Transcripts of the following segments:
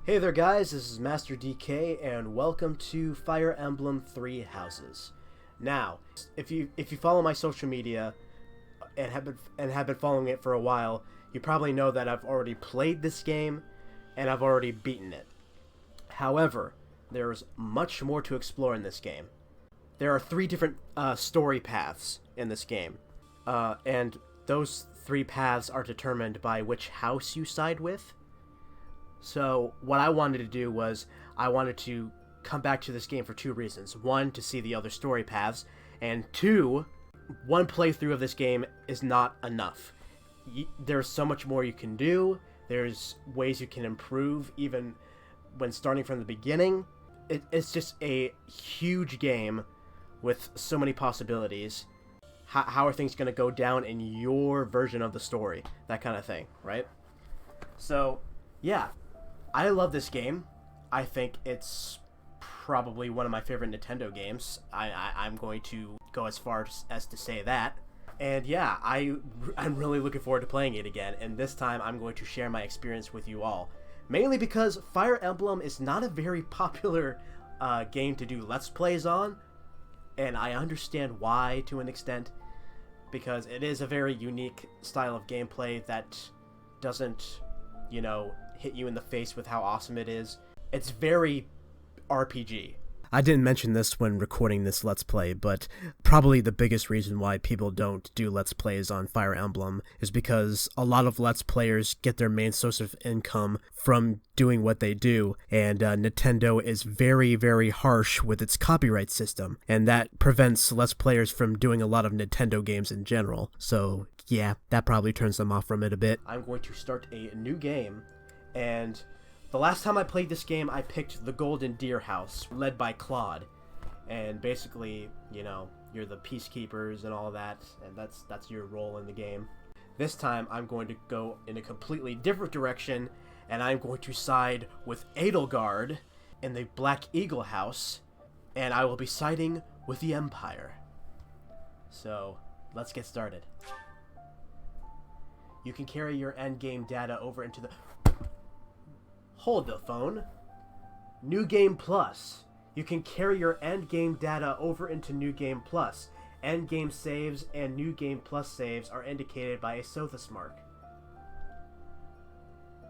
Hey there guys, this is Master DK and welcome to Fire Emblem 3 Houses. Now, if you follow my social media and have been following it for a while, you probably know that I've already played this game and I've already beaten it. However, there's much more to explore in this game. There are three different story paths in this game, and those three paths are determined by which house you side with. So what I wanted to do was I wanted to come back to this game for two reasons. One, to see the other story paths, and two, one playthrough of this game is not enough. There's so much more you can do. There's ways you can improve even when starting from the beginning. It's just a huge game with so many possibilities. How are things going to go down in your version of the story? That kind of thing, right? So, yeah. I love this game. I think it's probably one of my favorite Nintendo games. I'm going to go as far as to say that. And yeah, I'm really looking forward to playing it again. And this time I'm going to share my experience with you all. Mainly because Fire Emblem is not a very popular game to do Let's Plays on. And I understand why to an extent. Because it is a very unique style of gameplay that doesn't, you know, hit you in the face with how awesome it is. It's very RPG. I didn't mention this when recording this Let's Play, but probably the biggest reason why people don't do Let's Plays on Fire Emblem is because a lot of Let's Players get their main source of income from doing what they do, and Nintendo is very, very harsh with its copyright system, and that prevents Let's Players from doing a lot of Nintendo games in general. So yeah, that probably turns them off from it a bit. I'm going to start a new game, and the last time I played this game, I picked the Golden Deer House, led by Claude. And basically, you know, you're the peacekeepers and all that, and that's your role in the game. This time, I'm going to go in a completely different direction, and I'm going to side with Edelgard in the Black Eagle House, and I will be siding with the Empire. So, let's get started. You can carry your endgame data over into the... Hold the phone. New Game Plus. You can carry your endgame data over into New Game Plus. Endgame saves and New Game Plus saves are indicated by a Sothis mark.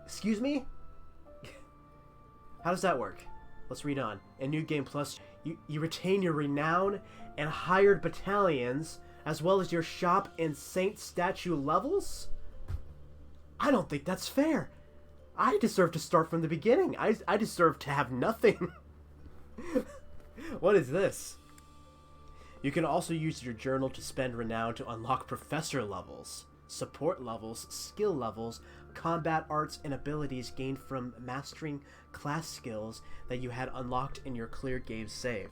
Excuse me? How does that work? Let's read on. In New Game Plus, you retain your renown and hired battalions, as well as your shop and saint statue levels? I don't think that's fair. I deserve to start from the beginning. I deserve to have nothing. What is this? You can also use your journal to spend renown to unlock professor levels, support levels, skill levels, combat arts, and abilities gained from mastering class skills that you had unlocked in your cleared game save.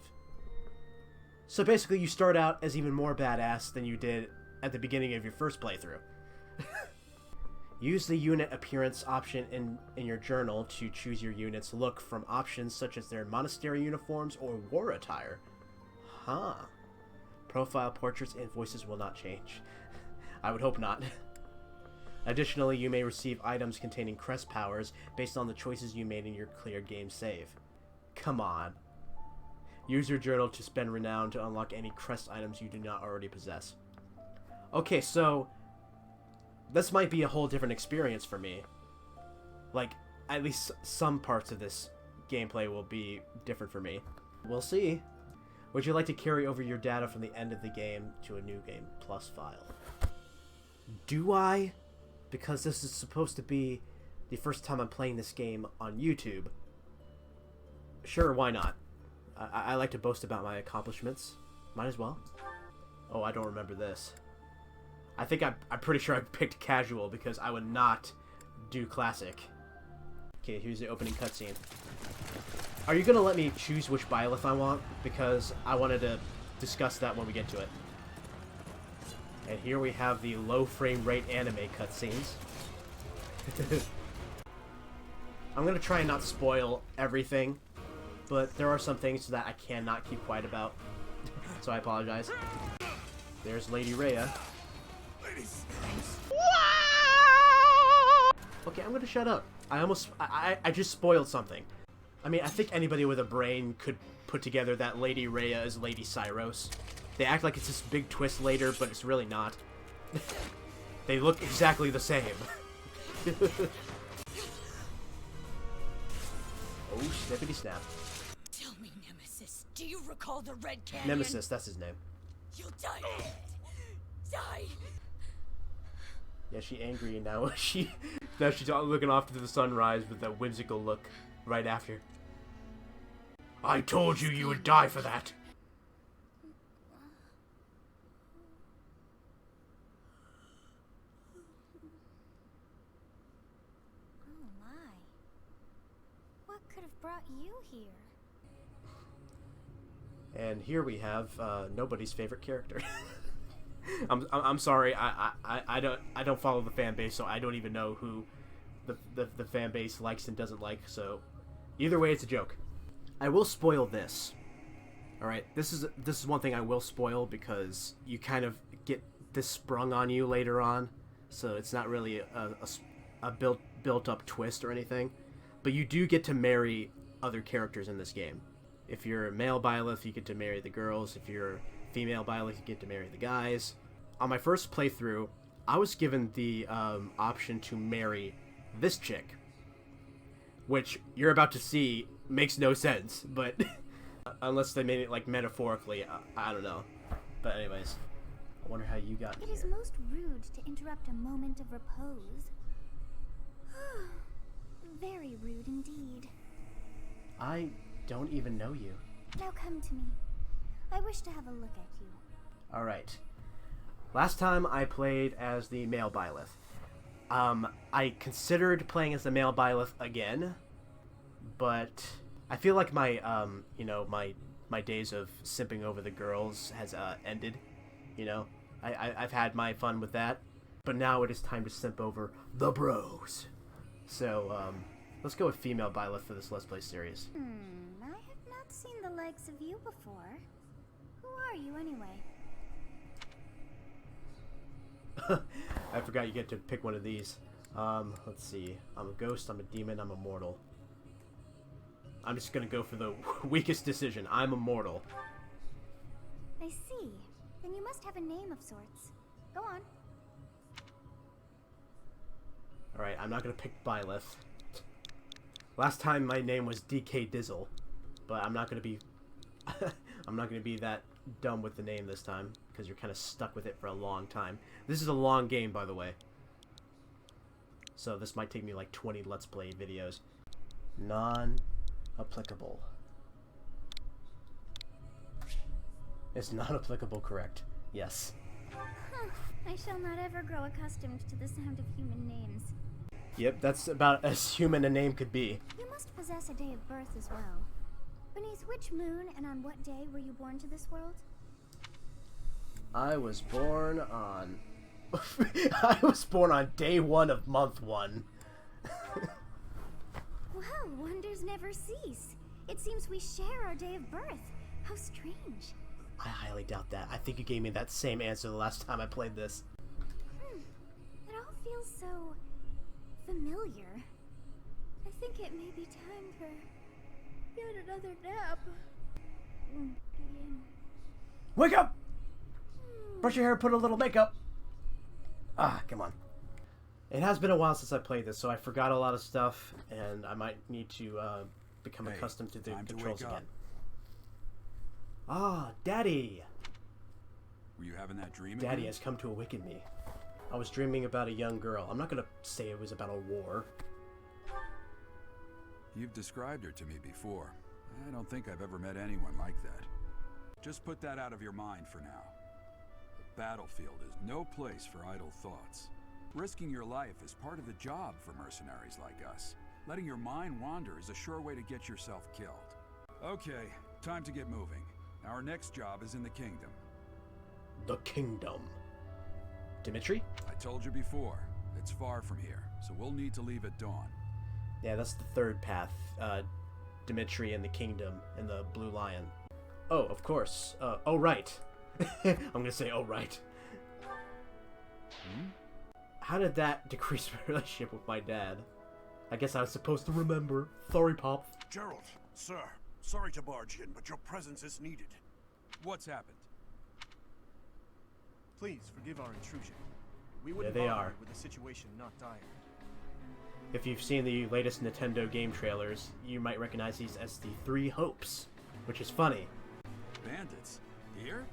So basically you start out as even more badass than you did at the beginning of your first playthrough. Use the unit appearance option in your journal to choose your unit's look from options such as their monastery uniforms or war attire. Huh. Profile portraits and voices will not change. I would hope not. Additionally, you may receive items containing crest powers based on the choices you made in your cleared game save. Come on. Use your journal to spend renown to unlock any crest items you do not already possess. Okay, so... this might be a whole different experience for me. Like, at least some parts of this gameplay will be different for me. We'll see. Would you like to carry over your data from the end of the game to a New Game Plus file? Do I? Because this is supposed to be the first time I'm playing this game on YouTube. Sure, why not? I like to boast about my accomplishments. Might as well. Oh, I don't remember this. I think I'm pretty sure I picked casual because I would not do classic. Okay, here's the opening cutscene. Are you gonna let me choose which byleth I want? Because I wanted to discuss that when we get to it. And here we have the low frame rate anime cutscenes. I'm gonna try and not spoil everything, but there are some things that I cannot keep quiet about. So I apologize. There's Lady Rhea. Okay, I'm gonna shut up. I just spoiled something. I mean, I think anybody with a brain could put together that Lady Rhea as Lady Saros. They act like it's this big twist later, but it's really not. They look exactly the same. Oh, snippity snap. Tell me, Nemesis, do you recall the Red Canyon? Nemesis, that's his name. You'll die. Die. Yeah, she angry and now she's looking off to the sunrise with that whimsical look right after. I told you you would die for that. Oh my. What could have brought you here? And here we have nobody's favorite character. I'm sorry, I don't follow the fan base, so I don't even know who the fan base likes and doesn't like. So either way, it's a joke. I will spoil this. All right, this is one thing I will spoil because you kind of get this sprung on you later on, so it's not really a built up twist or anything. But you do get to marry other characters in this game. If you're a male Byleth, you get to marry the girls. If you're female Byleth, you get to marry the guys. On my first playthrough, I was given the option to marry this chick, which you're about to see makes no sense, but unless they made it like metaphorically, I don't know. But anyways, I wonder how you got It here. is most rude to interrupt a moment of repose. Very rude indeed. I don't even know you. Now come to me. I wish to have a look at you. Alright. Last time I played as the male Byleth. I considered playing as the male Byleth again, but I feel like my my days of simping over the girls has ended. You know, I've had my fun with that, but now it is time to simp over the bros. So let's go with female Byleth for this Let's Play series. I have not seen the likes of you before. Who are you anyway? I forgot you get to pick one of these. Let's see. I'm a ghost, I'm a demon, I'm immortal. I'm just gonna go for the weakest decision. I'm immortal. I see. Then you must have a name of sorts. Go on. Alright, I'm not gonna pick Byleth. Last time my name was DK Dizzle, but I'm not gonna be I'm not gonna be that dumb with the name this time, because you're kind of stuck with it for a long time. This is a long game, by the way. So this might take me like 20 Let's Play videos. Non-applicable. It's not applicable, correct. Yes. I shall not ever grow accustomed to the sound of human names. Yep, that's about as human a name could be. You must possess a day of birth as well. Beneath which moon and on what day were you born to this world? I was born on... I was born on day 1 of month 1. Well, wonders never cease. It seems we share our day of birth. How strange. I highly doubt that. I think you gave me that same answer the last time I played this. It all feels so familiar. I think it may be time for yet another nap. Wake up! Brush your hair, put a little makeup. Ah, come on. It has been a while since I played this, so I forgot a lot of stuff, and I might need to become accustomed to the controls again. Ah, Daddy! Were you having that dream Daddy again? has come to awaken me. I was dreaming about a young girl. I'm not gonna say it was about a war. You've described her to me before. I don't think I've ever met anyone like that. Just put that out of your mind for now. The battlefield is no place for idle thoughts. Risking your life is part of the job for mercenaries like us. Letting your mind wander is a sure way to get yourself killed. Okay, time to get moving. Our next job is in the kingdom. The kingdom. Dimitri? I told you before, it's far from here, so we'll need to leave at dawn. Yeah, that's the third path. Dimitri and the kingdom and the Blue Lion. Oh, of course. Oh, right. I'm gonna say, oh, right. How did that decrease my relationship with my dad? I guess I was supposed to remember. Sorry, Pop. Gerald, sir, sorry to barge in, but your presence is needed. What's happened? Please forgive our intrusion. We wouldn't they bother are. you with a situation not dire. If you've seen the latest Nintendo game trailers, you might recognize these as the Three Hopes, which is funny. Bandits? Here?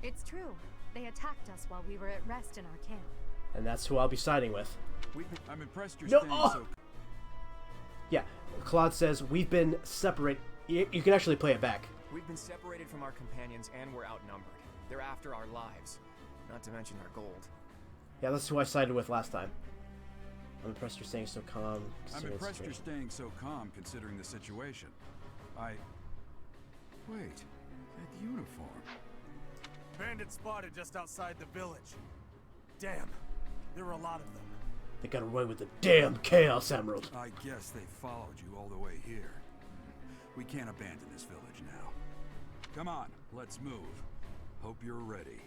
It's true. They attacked us while we were at rest in our camp. And that's who I'll be siding with. I'm impressed you're No! staying Oh! so... Yeah, Claude says, we've been separated. You can actually play it back. We've been separated from our companions and we're outnumbered. They're after our lives, not to mention our gold. Yeah, that's who I sided with last time. I'm impressed you're staying so calm. I'm impressed you're staying so calm considering the situation. Wait, that uniform. Bandits spotted just outside the village. Damn, there were a lot of them. They got away with the damn Chaos Emerald. I guess they followed you all the way here. We can't abandon this village now. Come on, let's move. Hope you're ready.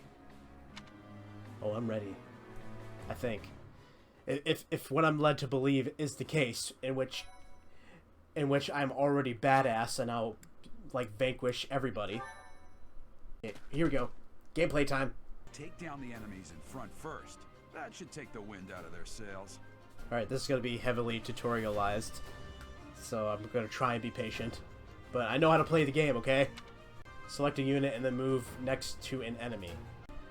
Oh, I'm ready. I think. If what I'm led to believe is the case, in which I'm already badass and I'll like vanquish everybody. Okay, here we go. Gameplay time. Take down the enemies in front first. That should take the wind out of their sails. Alright, this is going to be heavily tutorialized, so I'm going to try and be patient. But I know how to play the game, okay? Select a unit and then move next to an enemy.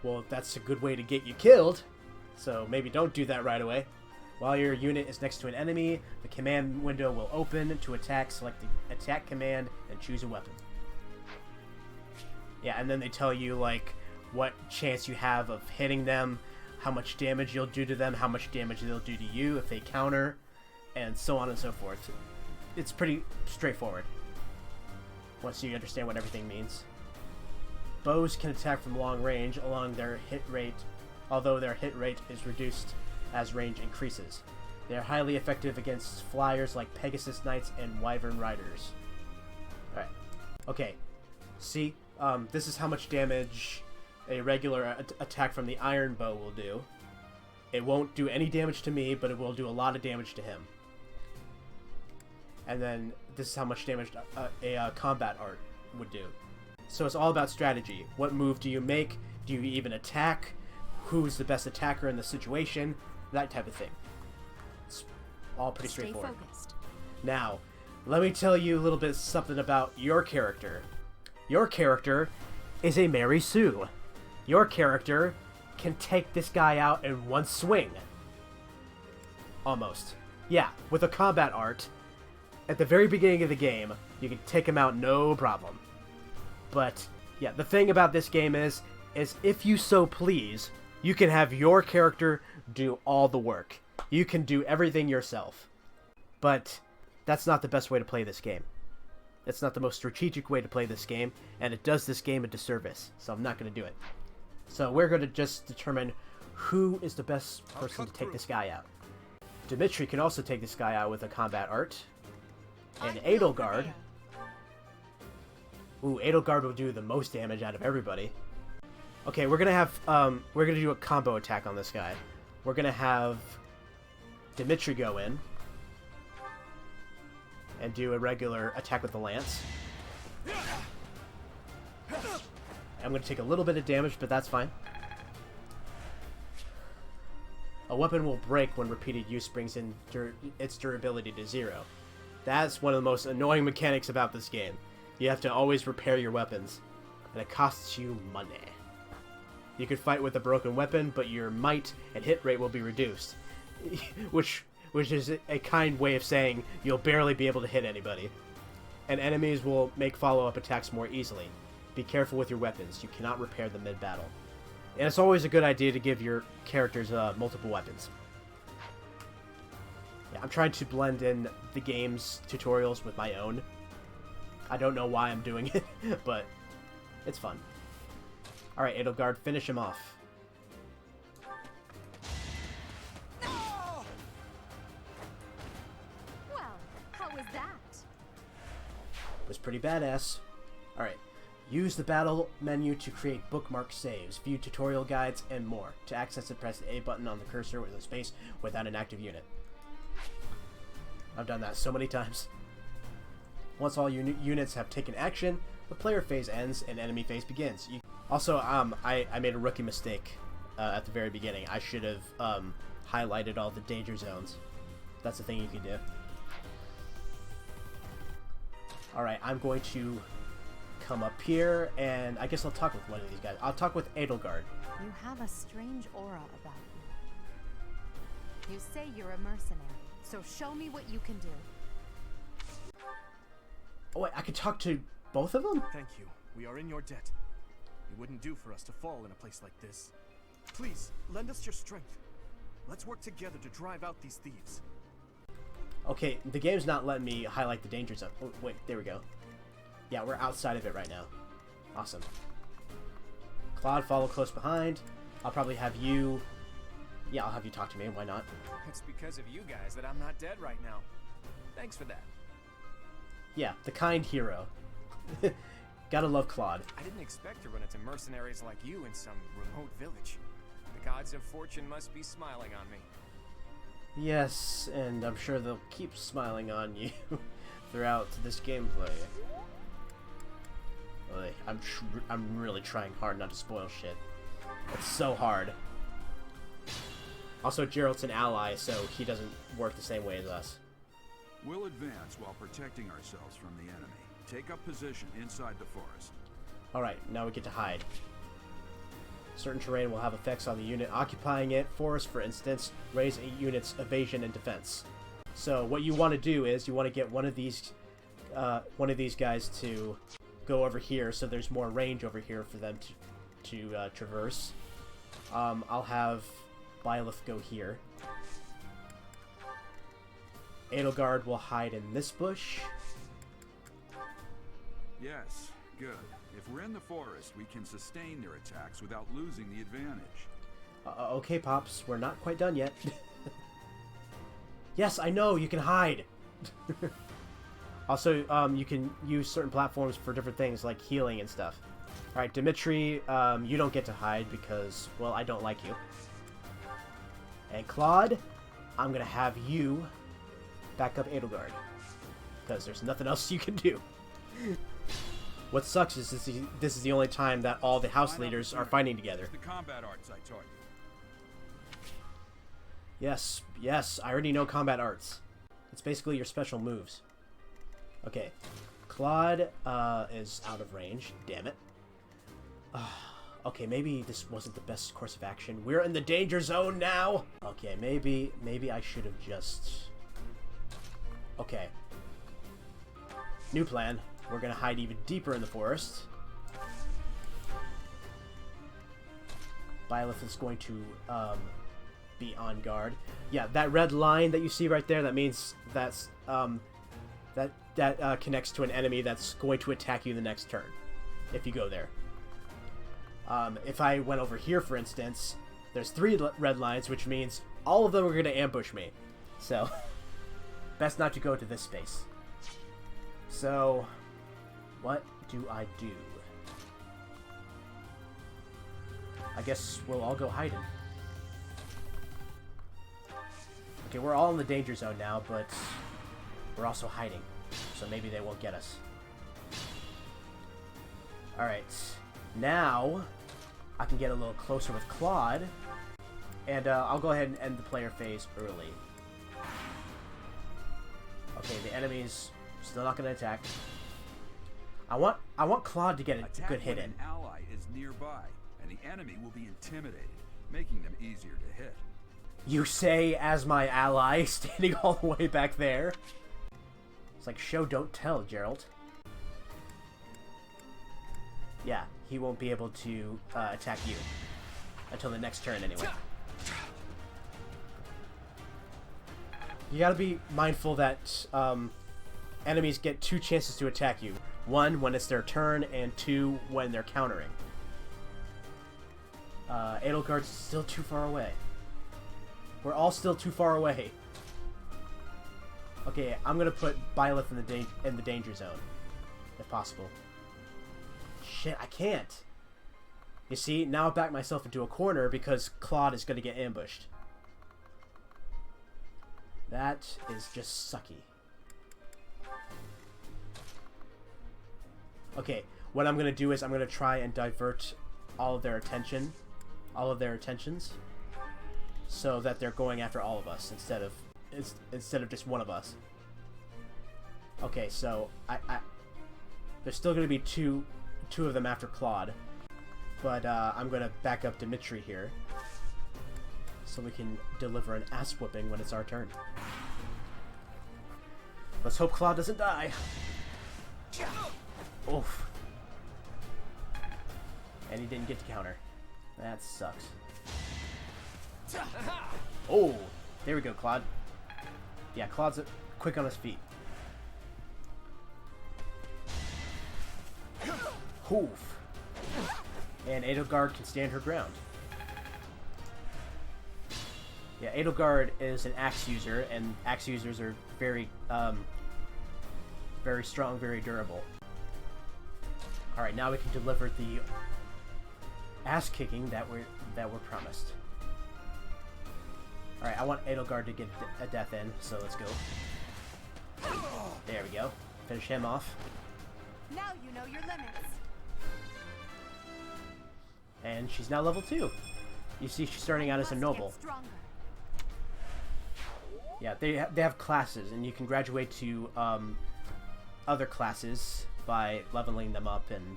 Well, that's a good way to get you killed, so maybe don't do that right away. While your unit is next to an enemy, the command window will open. To attack, select the attack command and choose a weapon. Yeah, and then they tell you, like, what chance you have of hitting them, how much damage you'll do to them, how much damage they'll do to you if they counter, and so on and so forth. It's pretty straightforward once you understand what everything means. Bows can attack from long range along their hit rate, although their hit rate is reduced as range increases. They are highly effective against flyers like Pegasus Knights and Wyvern Riders. Alright. Okay. See? This is how much damage a regular attack from the iron bow will do. It won't do any damage to me, but it will do a lot of damage to him. And then this is how much damage a combat art would do. So it's all about strategy. What move do you make? Do you even attack? Who's the best attacker in the situation? That type of thing. It's all pretty straightforward. Stay focused. Now, let me tell you a little bit something about your character. Your character is a Mary Sue. Your character can take this guy out in one swing. Almost. Yeah, with a combat art, at the very beginning of the game, you can take him out no problem. But, yeah, the thing about this game is if you so please, you can have your character do all the work. You can do everything yourself. But that's not the best way to play this game. It's not the most strategic way to play this game, and it does this game a disservice, so I'm not going to do it. So we're going to just determine who is the best person to take this guy out. Dimitri can also take this guy out with a combat art. And Edelgard... Ooh, Edelgard will do the most damage out of everybody. Okay, we're gonna have, we're gonna do a combo attack on this guy. We're gonna have Dimitri go in and do a regular attack with the lance. I'm gonna take a little bit of damage, but that's fine. A weapon will break when repeated use brings in its durability to 0. That's one of the most annoying mechanics about this game. You have to always repair your weapons, and it costs you money. You can fight with a broken weapon, but your might and hit rate will be reduced, which is a kind way of saying you'll barely be able to hit anybody. And enemies will make follow-up attacks more easily. Be careful with your weapons. You cannot repair them mid-battle. And it's always a good idea to give your characters multiple weapons. Yeah, I'm trying to blend in the game's tutorials with my own. I don't know why I'm doing it, but it's fun. Alright, Edelgard, finish him off. Well, how was that? It was pretty badass. Alright, use the battle menu to create bookmark saves, view tutorial guides, and more. To access it, press the A button on the cursor with a space without an active unit. I've done that so many times. Once all units have taken action, the player phase ends and enemy phase begins. Also, I made a rookie mistake at the very beginning. I should have highlighted all the danger zones. That's the thing you can do. Alright, I'm going to come up here, and I guess I'll talk with one of these guys. I'll talk with Edelgard. You have a strange aura about you. You say you're a mercenary, so show me what you can do. Oh wait, I could talk to both of them? Thank you. We are in your debt. It wouldn't do for us to fall in a place like this. Please, lend us your strength. Let's work together to drive out these thieves. Okay, the game's not letting me highlight the danger zone. Oh, wait, there we go. Yeah, we're outside of it right now. Awesome. Claude, follow close behind. I'll probably have you... Yeah, I'll have you talk to me. Why not? It's because of you guys that I'm not dead right now. Thanks for that. Yeah, the kind hero. Gotta love Claude. I didn't expect to run into mercenaries like you in some remote village. The gods of fortune must be smiling on me. Yes, and I'm sure they'll keep smiling on you throughout this gameplay. I'm really trying hard not to spoil shit. It's so hard. Also, Gerald's an ally, so he doesn't work the same way as us. We'll advance while protecting ourselves from the enemy. Take up position inside the forest. Alright, now we get to hide. Certain terrain will have effects on the unit occupying it. Forest, for instance, raise a unit's evasion and defense. So what you want to do is you want to get one of these guys to go over here, so there's more range over here for them to traverse. I'll have Byleth go here. Edelgard will hide in this bush. Yes, good. If we're in the forest, we can sustain their attacks without losing the advantage. Okay, Pops, we're not quite done yet. Yes, I know, you can hide! Also, you can use certain platforms for different things, like healing and stuff. Alright, Dimitri, you don't get to hide because, well, I don't like you. And Claude, I'm gonna have you back up Edelgard. Because there's nothing else you can do. What sucks is this is the only time that all the house leaders are fighting together. The combat arts I taught you. Yes, I already know combat arts. It's basically your special moves. Okay, Claude is out of range. Damn it. Okay, maybe this wasn't the best course of action. We're in the danger zone now. Okay, maybe I should have just... Okay. New plan. We're gonna hide even deeper in the forest. Byleth is going to be on guard. Yeah, that red line that you see right there, that means that's that connects to an enemy that's going to attack you the next turn if you go there. If I went over here, for instance, there's 3 red lines, which means all of them are going to ambush me. So, best not to go to this space. So, what do I do? I guess we'll all go hiding. Okay, we're all in the danger zone now, but we're also hiding. So maybe they won't get us. Alright. Now, I can get a little closer with Claude. And I'll go ahead and end the player phase early. Okay, the enemy's still not going to attack. I want Claude to get a good hit in. An ally is nearby, and the enemy will be intimidated, making them easier to hit. You say as my ally, standing all the way back there. It's like show don't tell, Gerald. Yeah, he won't be able to attack you until the next turn anyway. You gotta be mindful that enemies get 2 chances to attack you. 1 when it's their turn, and 2 when they're countering. Edelgard's still too far away. We're all still too far away. Okay, I'm gonna put Byleth in the danger zone, if possible. Shit, I can't. You see, now I back myself into a corner because Claude is gonna get ambushed. That is just sucky. Okay, what I'm gonna do is I'm gonna try and divert all of their attentions, so that they're going after all of us instead of just one of us. Okay, so there's still gonna be two of them after Claude, but I'm gonna back up Dimitri here, so we can deliver an ass whooping when it's our turn. Let's hope Claude doesn't die. Oof. And he didn't get to counter. That sucks. Oh, there we go, Claude. Yeah, Claude's quick on his feet. Oof. And Edelgard can stand her ground. Yeah, Edelgard is an axe user, and axe users are very strong, very durable. Alright, now we can deliver the ass kicking that we're promised. Alright, I want Edelgard to get a death in, so let's go. There we go. Finish him off. Now you know your limits. And she's now level 2. You see, she's starting out as a noble. Yeah, they have classes, and you can graduate to other classes by leveling them up and,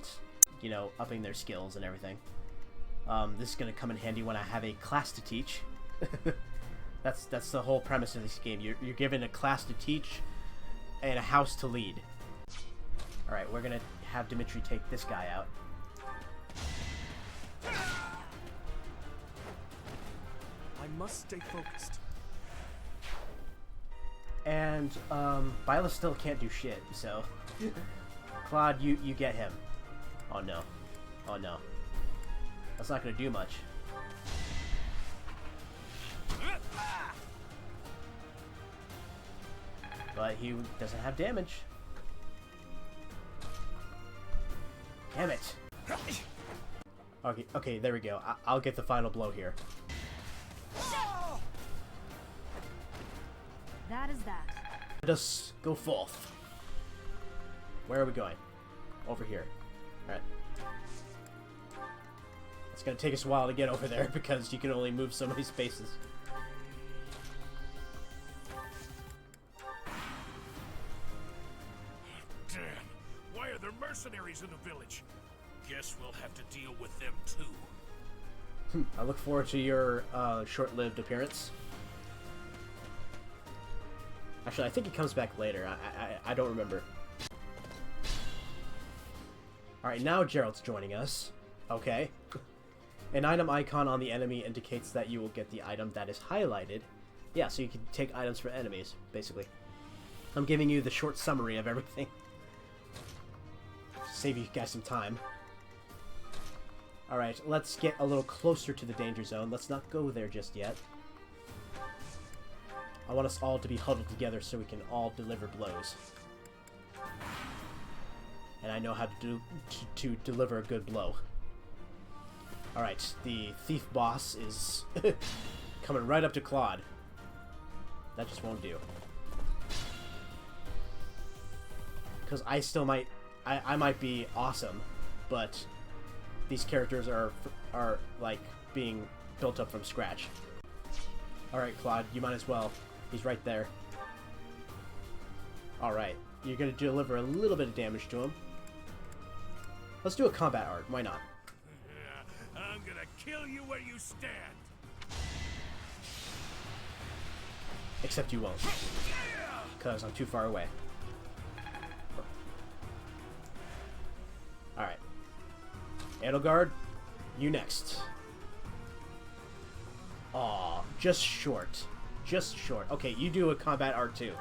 you know, upping their skills and everything. This is going to come in handy when I have a class to teach. That's the whole premise of this game. You're given a class to teach and a house to lead. Alright, we're going to have Dimitri take this guy out. I must stay focused. And Bila still can't do shit, so Claude, you get him. Oh no. Oh no. That's not gonna do much. But he doesn't have damage. Damn it. Okay, there we go. I'll get the final blow here. That is that. Let us go forth. Where are we going? Over here. Alright. It's gonna take us a while to get over there because you can only move so many spaces. Damn. Why are there mercenaries in the village? Guess we'll have to deal with them too. I look forward to your short-lived appearance. Actually, I think he comes back later. I don't remember. Alright, now Gerald's joining us. Okay. An item icon on the enemy indicates that you will get the item that is highlighted. Yeah, so you can take items for enemies, basically. I'm giving you the short summary of everything. Save you guys some time. Alright, let's get a little closer to the danger zone. Let's not go there just yet. I want us all to be huddled together so we can all deliver blows. And I know how to deliver a good blow. Alright, the thief boss is coming right up to Claude. That just won't do. Because I still might... I might be awesome, but these characters are like being built up from scratch. Alright, Claude, you might as well. He's right there. Alright, you're going to deliver a little bit of damage to him. Let's do a combat art, why not? I'm gonna kill you where you stand. Except you won't. Because I'm too far away. Alright. Edelgard, you next. Aw, just short. Just short. Okay, you do a combat art too.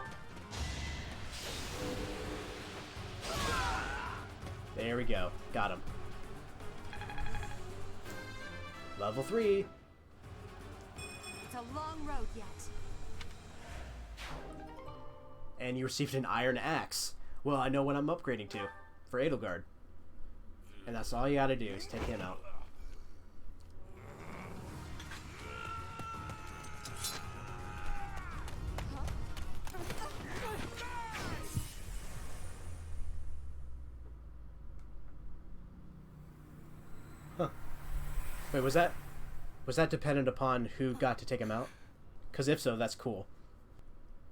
There we go. Got him. Level 3. It's a long road yet. And you received an iron axe. Well, I know what I'm upgrading to. For Edelgard. And that's all you gotta do is take him out. Wait, was that dependent upon who got to take him out? Because if so, that's cool.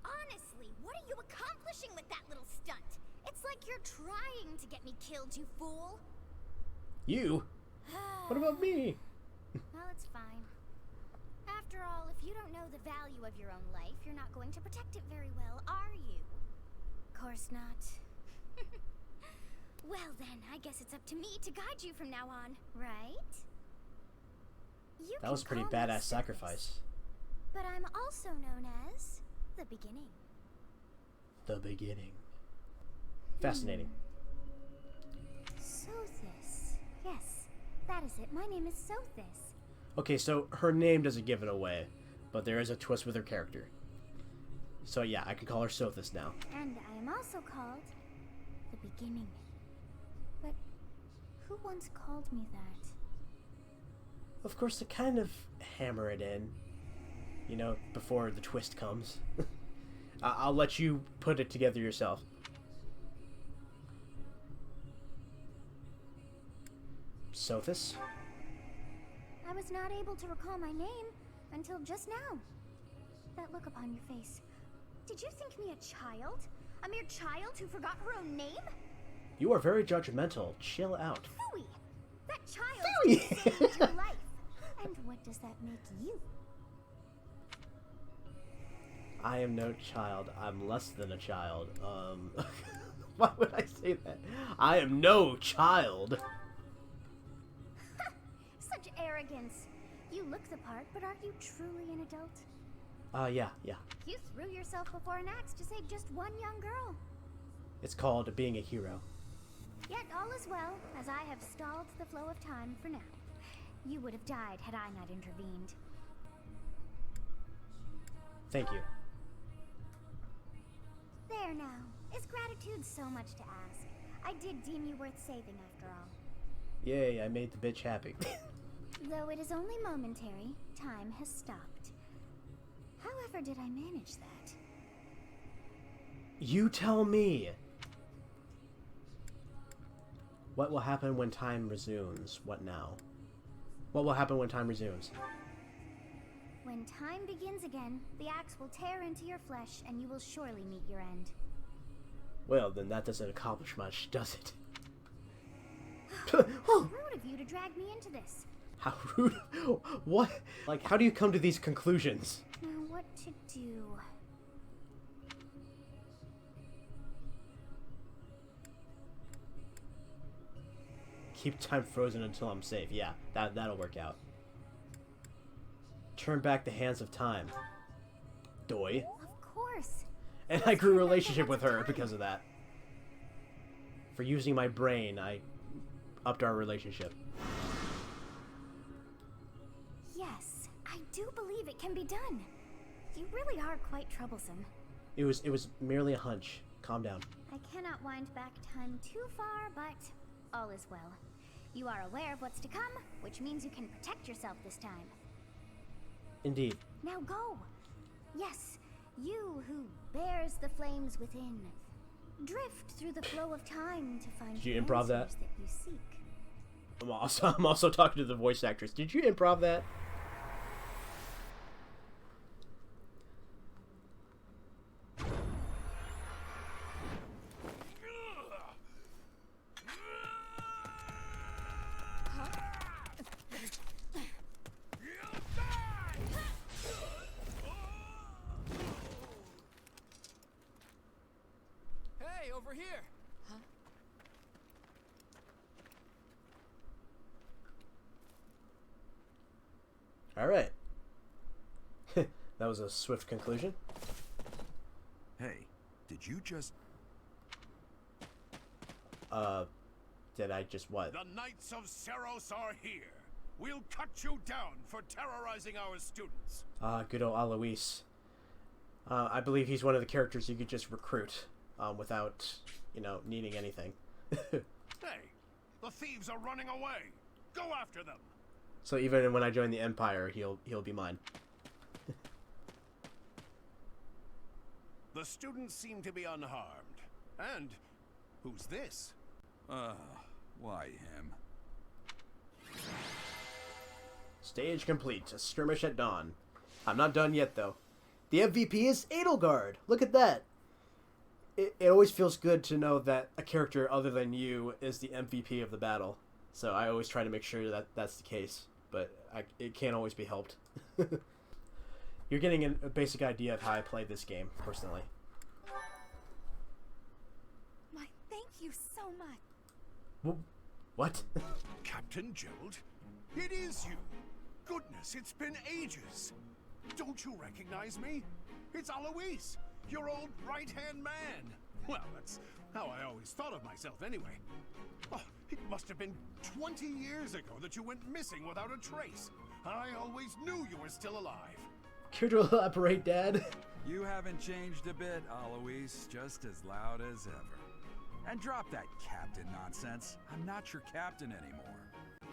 Honestly, what are you accomplishing with that little stunt? It's like you're trying to get me killed, you fool. You? What about me? Well, it's fine. After all, if you don't know the value of your own life, you're not going to protect it very well, are you? Of course not. Well then, I guess it's up to me to guide you from now on, right? You That was a pretty badass sacrifice. But I'm also known as the beginning. The beginning. Fascinating. Sothis. Yes, that is it. My name is Sothis. Okay, so her name doesn't give it away, but there is a twist with her character. So yeah, I can call her Sothis now. And I am also called the beginning. But who once called me that? Of course, to kind of hammer it in, you know, before the twist comes. I'll let you put it together yourself. Sothis? I was not able to recall my name until just now. That look upon your face. Did you think me a child? A mere child who forgot her own name? You are very judgmental. Chill out. Phooey! That child Phooey! saved your life. And what does that make you? I am no child. I'm less than a child. Why would I say that? I am no child. Such arrogance. You look the part, but are you truly an adult? Yeah. You threw yourself before an axe to save just one young girl. It's called being a hero. Yet all is well, as I have stalled the flow of time for now. You would have died had I not intervened. Thank you. There now. Is gratitude so much to ask? I did deem you worth saving after all. Yay, I made the bitch happy. Though it is only momentary, time has stopped. However did I manage that? You tell me. What will happen when time resumes? What now? What will happen when time resumes? When time begins again, the axe will tear into your flesh and you will surely meet your end. Well, then that doesn't accomplish much, does it? How rude of you to drag me into this. How rude? What? Like, how do you come to these conclusions? Now what to do? Keep time frozen until I'm safe. Yeah, that'll work out. Turn back the hands of time. Doi. Of course. And I grew a relationship with her because of that. For using my brain, I upped our relationship. Yes, I do believe it can be done. You really are quite troublesome. It was merely a hunch. Calm down. I cannot wind back time too far, but all is well. You are aware of what's to come, which means you can protect yourself this time. Indeed. Now go. Yes, you who bears the flames within. Drift through the flow of time to find Did you the improv that? answers that you seek. I'm also talking to the voice actress. Did you improv that? Hey, over here! All right. That was a swift conclusion. Hey, did you just... Did I just what? The Knights of Saros are here. We'll cut you down for terrorizing our students. Good old Alois. I believe he's one of the characters you could just recruit, without, you know, needing anything. Hey, the thieves are running away. Go after them. So even when I join the Empire, he'll be mine. The students seem to be unharmed. And who's this? Why him? Stage complete. A skirmish at dawn. I'm not done yet, though. The MVP is Edelgard. Look at that. It always feels good to know that a character other than you is the MVP of the battle. So I always try to make sure that that's the case. But it can't always be helped. You're getting a basic idea of how I play this game, personally. Why, thank you so much. What? Captain Gerald? It is you! Goodness, it's been ages! Don't you recognize me? It's Alois, your old right-hand man! Well, that's how I always thought of myself anyway. Oh, it must have been 20 years ago that you went missing without a trace. I always knew you were still alive. Care to elaborate, Dad? You haven't changed a bit, Alois. Just as loud as ever. And drop that captain nonsense. I'm not your captain anymore.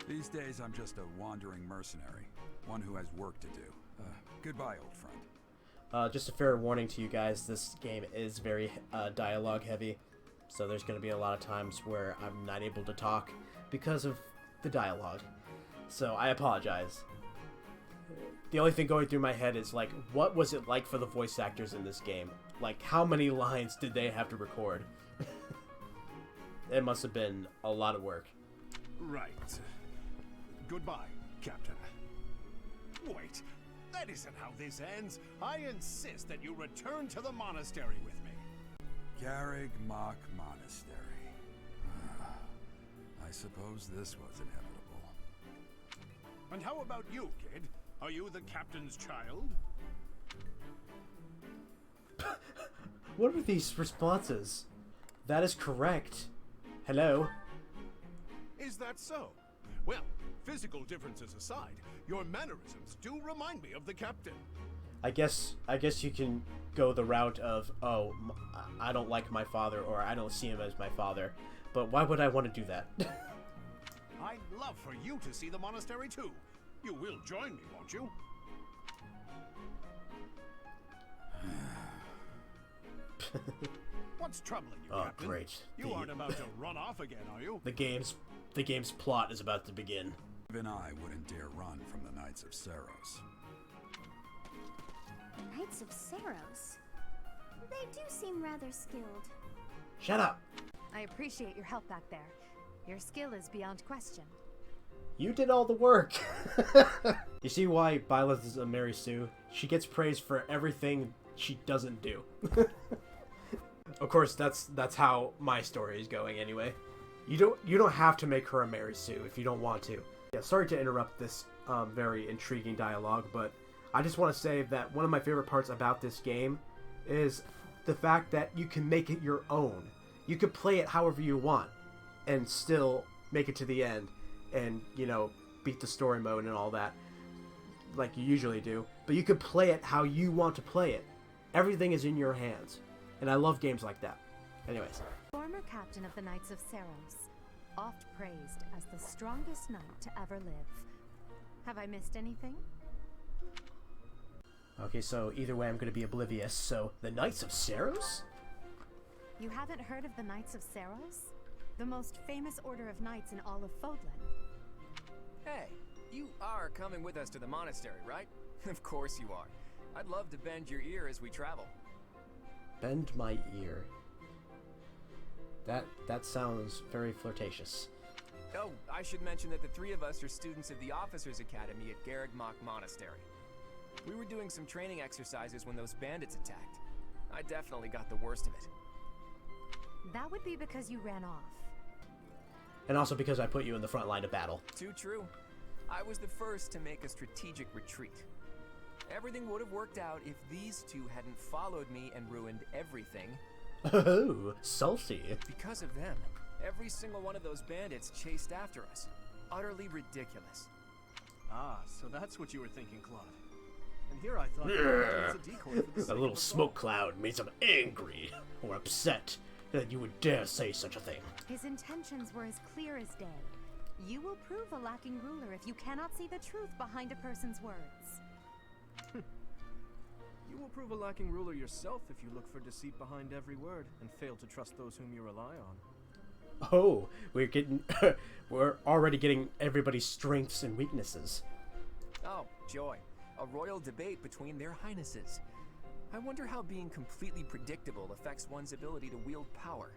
These days, I'm just a wandering mercenary. One who has work to do. Goodbye, old friend. Just a fair warning to you guys, this game is very dialogue heavy. So there's going to be a lot of times where I'm not able to talk because of the dialogue. So I apologize. The only thing going through my head is, like, what was it like for the voice actors in this game? Like, how many lines did they have to record? It must have been a lot of work. Right. Goodbye, Captain. Wait, that isn't how this ends. I insist that you return to the monastery with me. Garrig Mach Monastery. I suppose this was inevitable. And how about you, kid? Are you the captain's child? What are these responses? That is correct. Hello? Is that so? Well, physical differences aside, your mannerisms do remind me of the captain. I guess you can go the route of, oh, I don't like my father, or I don't see him as my father. But why would I want to do that? I'd love for you to see the monastery too. You will join me, won't you? What's troubling you, Oh, Captain? great. You aren't about to run off again, are you? The game's plot is about to begin. Even I wouldn't dare run from the Knights of Saros. The Knights of Saros? They do seem rather skilled. Shut up! I appreciate your help back there. Your skill is beyond question. You did all the work! You see why Byleth is a Mary Sue? She gets praised for everything she doesn't do. Of course, that's how my story is going anyway. You don't have to make her a Mary Sue if you don't want to. Yeah, sorry to interrupt this very intriguing dialogue, but I just want to say that one of my favorite parts about this game is the fact that you can make it your own. You could play it however you want and still make it to the end and, you know, beat the story mode and all that like you usually do. But you could play it how you want to play it. Everything is in your hands. And I love games like that. Anyways. Former captain of the Knights of Saros, oft praised as the strongest knight to ever live. Have I missed anything? Okay, so either way I'm going to be oblivious. So, the Knights of Saros? You haven't heard of the Knights of Saros? The most famous order of knights in all of Fodlan. Hey, you are coming with us to the monastery, right? Of course you are. I'd love to bend your ear as we travel. Bend my ear. That sounds very flirtatious. Oh, I should mention that the three of us are students of the Officers' Academy at Garrig Mach Monastery. We were doing some training exercises when those bandits attacked. I definitely got the worst of it. That would be because you ran off. And also because I put you in the front line of battle. Too true. I was the first to make a strategic retreat. Everything would have worked out if these two hadn't followed me and ruined everything. Oh, salty. Because of them, every single one of those bandits chased after us. Utterly ridiculous. Ah, so that's what you were thinking, Claude. And here I thought it was a decoy for the sake A little of us smoke all. cloud made him angry or upset that you would dare say such a thing. His intentions were as clear as day. You will prove a lacking ruler if you cannot see the truth behind a person's words. You will prove a lacking ruler yourself if you look for deceit behind every word and fail to trust those whom you rely on. Oh, we're already getting everybody's strengths and weaknesses. joy. A royal debate between their highnesses. I wonder how being completely predictable affects one's ability to wield power.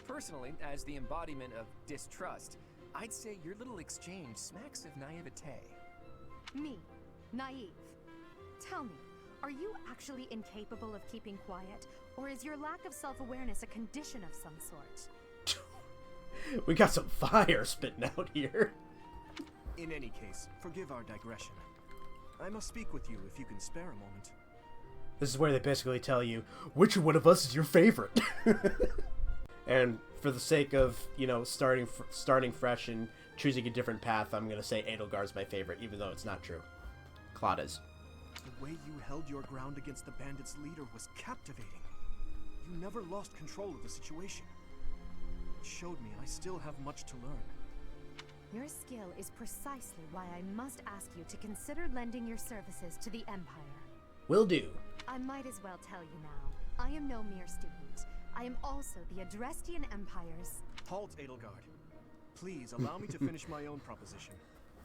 Personally, as the embodiment of distrust, I'd say your little exchange smacks of naivete. Me, naive. Tell me, are you actually incapable of keeping quiet, or is your lack of self-awareness a condition of some sort? We got some fire spitting out here. In any case, forgive our digression. I must speak with you if you can spare a moment. This is where they basically tell you, which one of us is your favorite? And for the sake of, you know, starting fresh and choosing a different path, I'm going to say Edelgard's my favorite, even though it's not true. Claude is. The way you held your ground against the bandits' leader was captivating. You never lost control of the situation. It showed me I still have much to learn. Your skill is precisely why I must ask you to consider lending your services to the Empire. Will do. I might as well tell you now. I am no mere student. I am also the Adrestian Empire's... Halt, Edelgard. Please, allow me to finish my own proposition.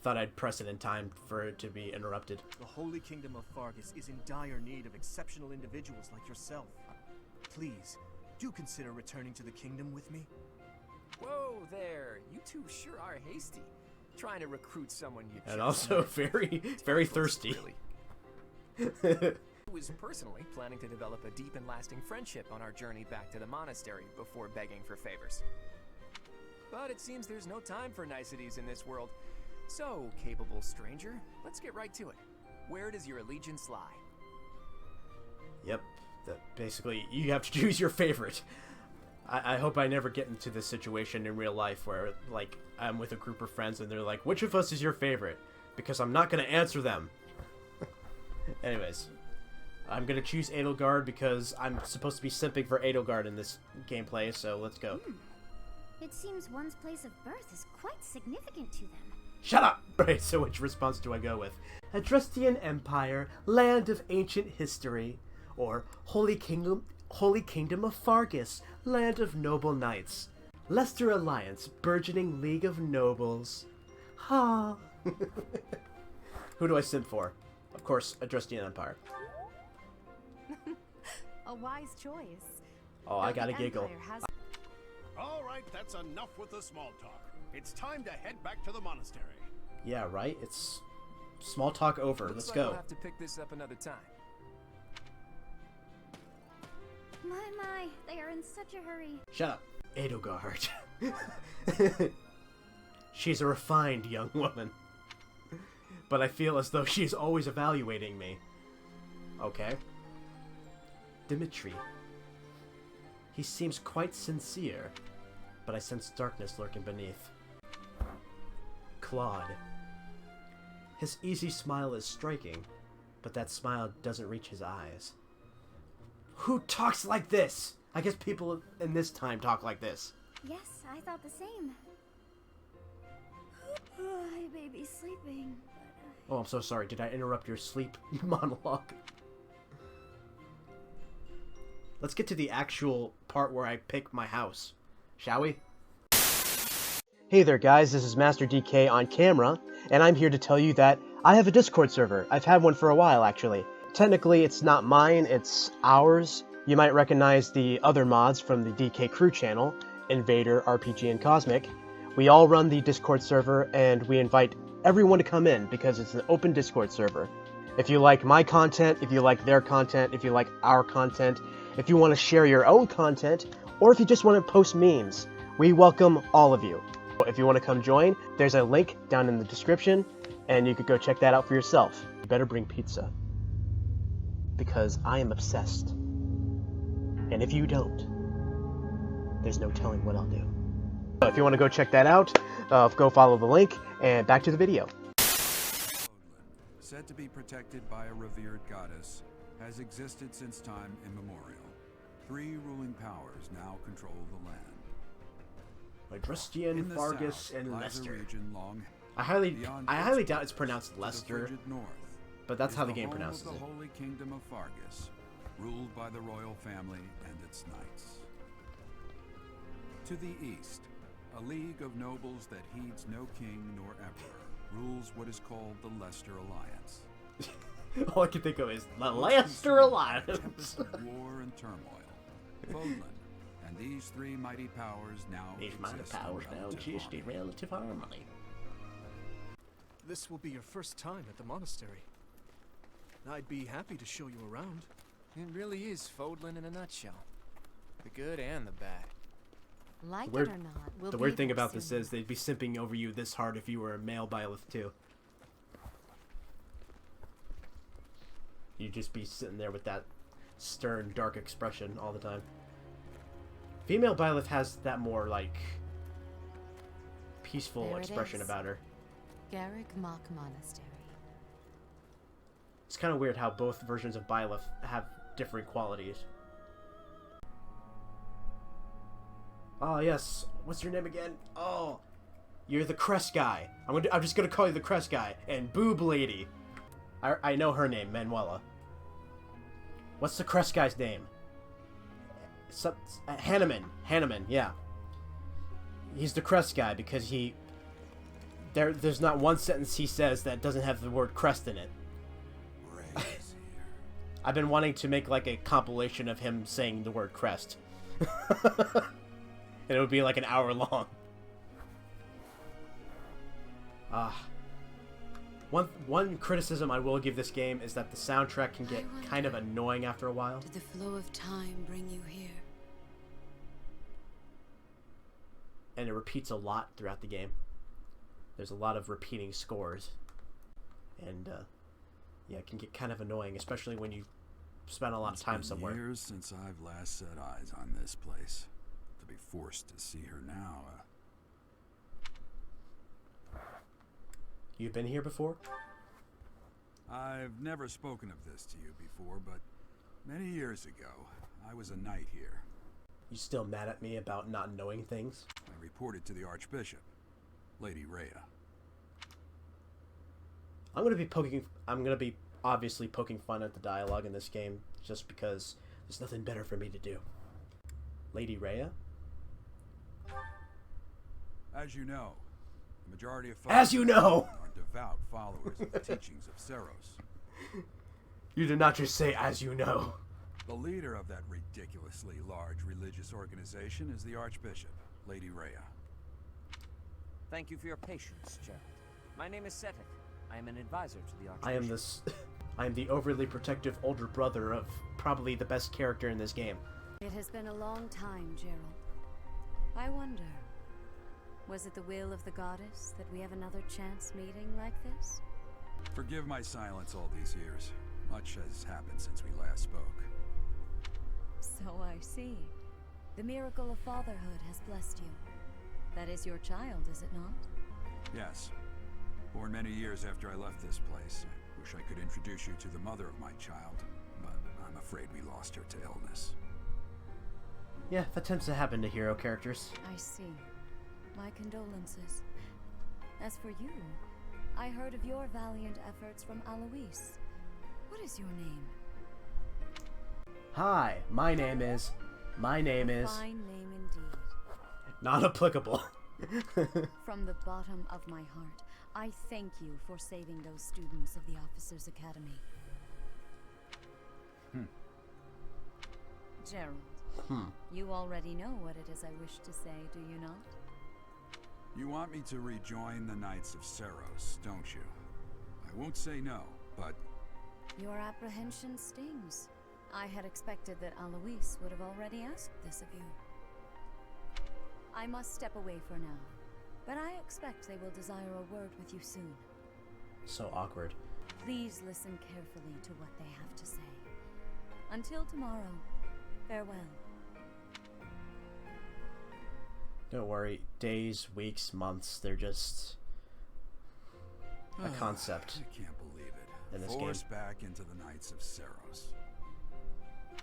Thought I'd press it in time for it to be interrupted. The Holy Kingdom of Fargus is in dire need of exceptional individuals like yourself. Please, do consider returning to the kingdom with me. Whoa there, you two sure are hasty. Trying to recruit someone you And also very thirsty. Really. I was personally planning to develop a deep and lasting friendship on our journey back to the monastery before begging for favors. But it seems there's no time for niceties in this world. So, capable stranger, let's get right to it. Where does your allegiance lie? Yep. Basically, you have to choose your favorite. I hope I never get into this situation in real life where, like, I'm with a group of friends and they're like, which of us is your favorite? Because I'm not going to answer them. Anyways, I'm going to choose Edelgard because I'm supposed to be simping for Edelgard in this gameplay, so let's go. It seems one's place of birth is quite significant to them. Shut up! Right, so which response do I go with? Adrestian Empire, land of ancient history, or Holy Kingdom of Fargus, land of noble knights. Leicester Alliance, burgeoning league of nobles. Ha! Who do I simp for? Of course, Adrestian Empire. A wise choice. Oh, I gotta giggle. All right, that's enough with the small talk. It's time to head back to the monastery. Yeah, right? It's small talk over. Looks Let's like go. We'll have to pick this up another time. My, they are in such a hurry. Shut up. Edelgard. She's a refined young woman. But I feel as though she's always evaluating me. Okay. Dimitri. He seems quite sincere, but I sense darkness lurking beneath. Claude. His easy smile is striking, but that smile doesn't reach his eyes. Who talks like this? I guess people in this time talk like this. Yes, I thought the same. I may be sleeping, but... Oh, I'm so sorry. Did I interrupt your sleep monologue? Let's get to the actual part where I pick my house, shall we? Hey there guys, this is Master DK on camera, and I'm here to tell you that I have a Discord server. I've had one for a while, actually. Technically, it's not mine, it's ours. You might recognize the other mods from the DK Crew channel, Invader, RPG, and Cosmic. We all run the Discord server, and we invite everyone to come in because it's an open Discord server. If you like my content, if you like their content, if you like our content, if you want to share your own content, or if you just want to post memes, we welcome all of you. If you want to come join, there's a link down in the description, and you could go check that out for yourself. You better bring pizza, because I am obsessed. And if you don't, there's no telling what I'll do. So if you want to go check that out, go follow the link, and back to the video. Said to be protected by a revered goddess, has existed since time immemorial. 3 ruling powers now control the land. Adrestian, Fargus, and Leicester. I Beyond highly which doubt it's pronounced Leicester, frigid north but that's is how the the game home pronounces of it. the Holy Kingdom of Fargus, ruled by the royal family and its knights. To the east, a league of nobles that heeds no king nor emperor rules what is called the Leicester Alliance. All I can think of is the Leicester Alliance. Tempest of war and turmoil. Fodlan and these three mighty powers now These mighty exist in powers now relative exist in harmony. relative harmony. This will be your first time at the monastery. I'd be happy to show you around. It really is Fodlan in a nutshell. The good and the bad. Like Weird- it or not, we'll The be weird thing there about this soon. is they'd be simping over you this hard if you were a male Byleth too. You'd just be sitting there with that stern, dark expression all the time. Female Byleth has that more, like, peaceful There it expression is. about her. Garrick Mock Monastery. It's kind of weird how both versions of Byleth have different qualities. Oh, yes. What's your name again? Oh, you're the Crest guy. I'm just gonna call you the Crest guy. And Boob Lady. I know her name, Manuela. What's the Crest guy's name? Hanneman, yeah. He's the Crest guy because there's not one sentence he says that doesn't have the word crest in it. Ray's here. I've been wanting to make like a compilation of him saying the word crest. And it would be like an hour long. One criticism I will give this game is that the soundtrack can get kind of annoying after a while. Did the flow of time bring you here? And it repeats a lot throughout the game. There's a lot of repeating scores. And, yeah, it can get kind of annoying, especially when you spend a lot of time It's been somewhere. years since I've last set eyes on this place. To be forced to see her now, You've been here before? I've never spoken of this to you before, but many years ago, I was a knight here. You still mad at me about not knowing things? I reported to the Archbishop, Lady Rhea. I'm gonna be obviously poking fun at the dialogue in this game, just because there's nothing better for me to do. Lady Rhea? As you know, the majority of As you know! are devout followers of the teachings of Saros. You did not just say, as you know. The leader of that ridiculously large religious organization is the Archbishop, Lady Rhea. Thank you for your patience, Gerald. My name is Setek. I am an advisor to the Archbishop. I am the overly protective older brother of probably the best character in this game. It has been a long time, Gerald. I wonder, was it the will of the goddess that we have another chance meeting like this? Forgive my silence all these years. Much has happened since we last spoke. So I see. The miracle of fatherhood has blessed you. That is your child, is it not? Yes. Born many years after I left this place. I wish I could introduce you to the mother of my child, but I'm afraid we lost her to illness. Yeah, that tends to happen to hero characters. I see. My condolences. As for you, I heard of your valiant efforts from Alois. What is your name? Hi, my name is... Fine name indeed. Not applicable. From the bottom of my heart, I thank you for saving those students of the Officers' Academy. Gerald, you already know what it is I wish to say, do you not? You want me to rejoin the Knights of Saros, don't you? I won't say no, but Your apprehension stings. I had expected that Alois would have already asked this of you. I must step away for now, but I expect they will desire a word with you soon. So awkward. Please listen carefully to what they have to say. Until tomorrow, farewell. Don't worry, days, weeks, months, they're just a concept. I can't believe it. In this Forced back into the Knights of Saros.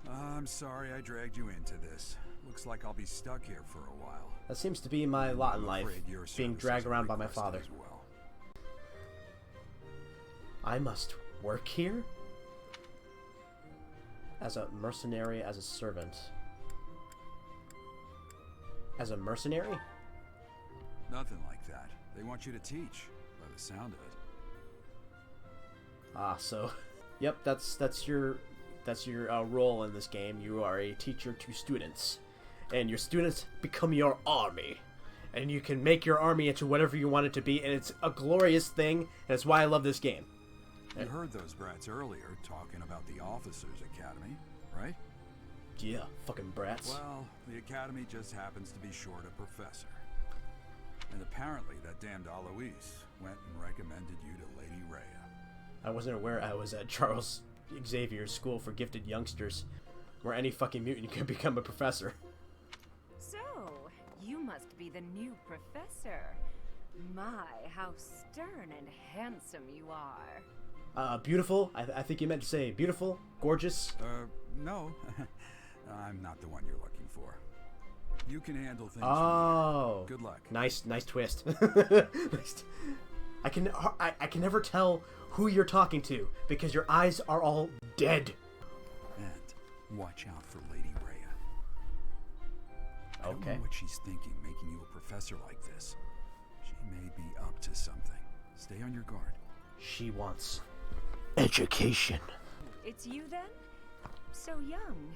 I'm sorry I dragged you into this. Looks like I'll be stuck here for a while. That seems to be my lot in I'm life, afraid your being services dragged are around by my requested father. as well. I must work here? As a mercenary, as a servant. As a mercenary? Nothing like that. They want you to teach, but the sound of it. Ah, so, yep, that's your role in this game. You are a teacher to students, and your students become your army, and you can make your army into whatever you want it to be, and it's a glorious thing, and that's why I love this game. You heard those brats earlier talking about the Officers Academy, right? Yeah, fucking brats. Well, the academy just happens to be short a professor. And apparently that damned Alois went and recommended you to Lady Rhea. I wasn't aware I was at Charles Xavier's School for Gifted Youngsters, where any fucking mutant can become a professor. So, you must be the new professor. My, how stern and handsome you are. Beautiful? I think you meant to say beautiful? Gorgeous? No. I'm not the one you're looking for. You can handle things. Oh. Good luck. Nice twist. I can never tell who you're talking to because your eyes are all dead. And watch out for Lady Rhea. I don't know what she's thinking, making you a professor like this. She may be up to something. Stay on your guard. She wants education. It's you then? So young.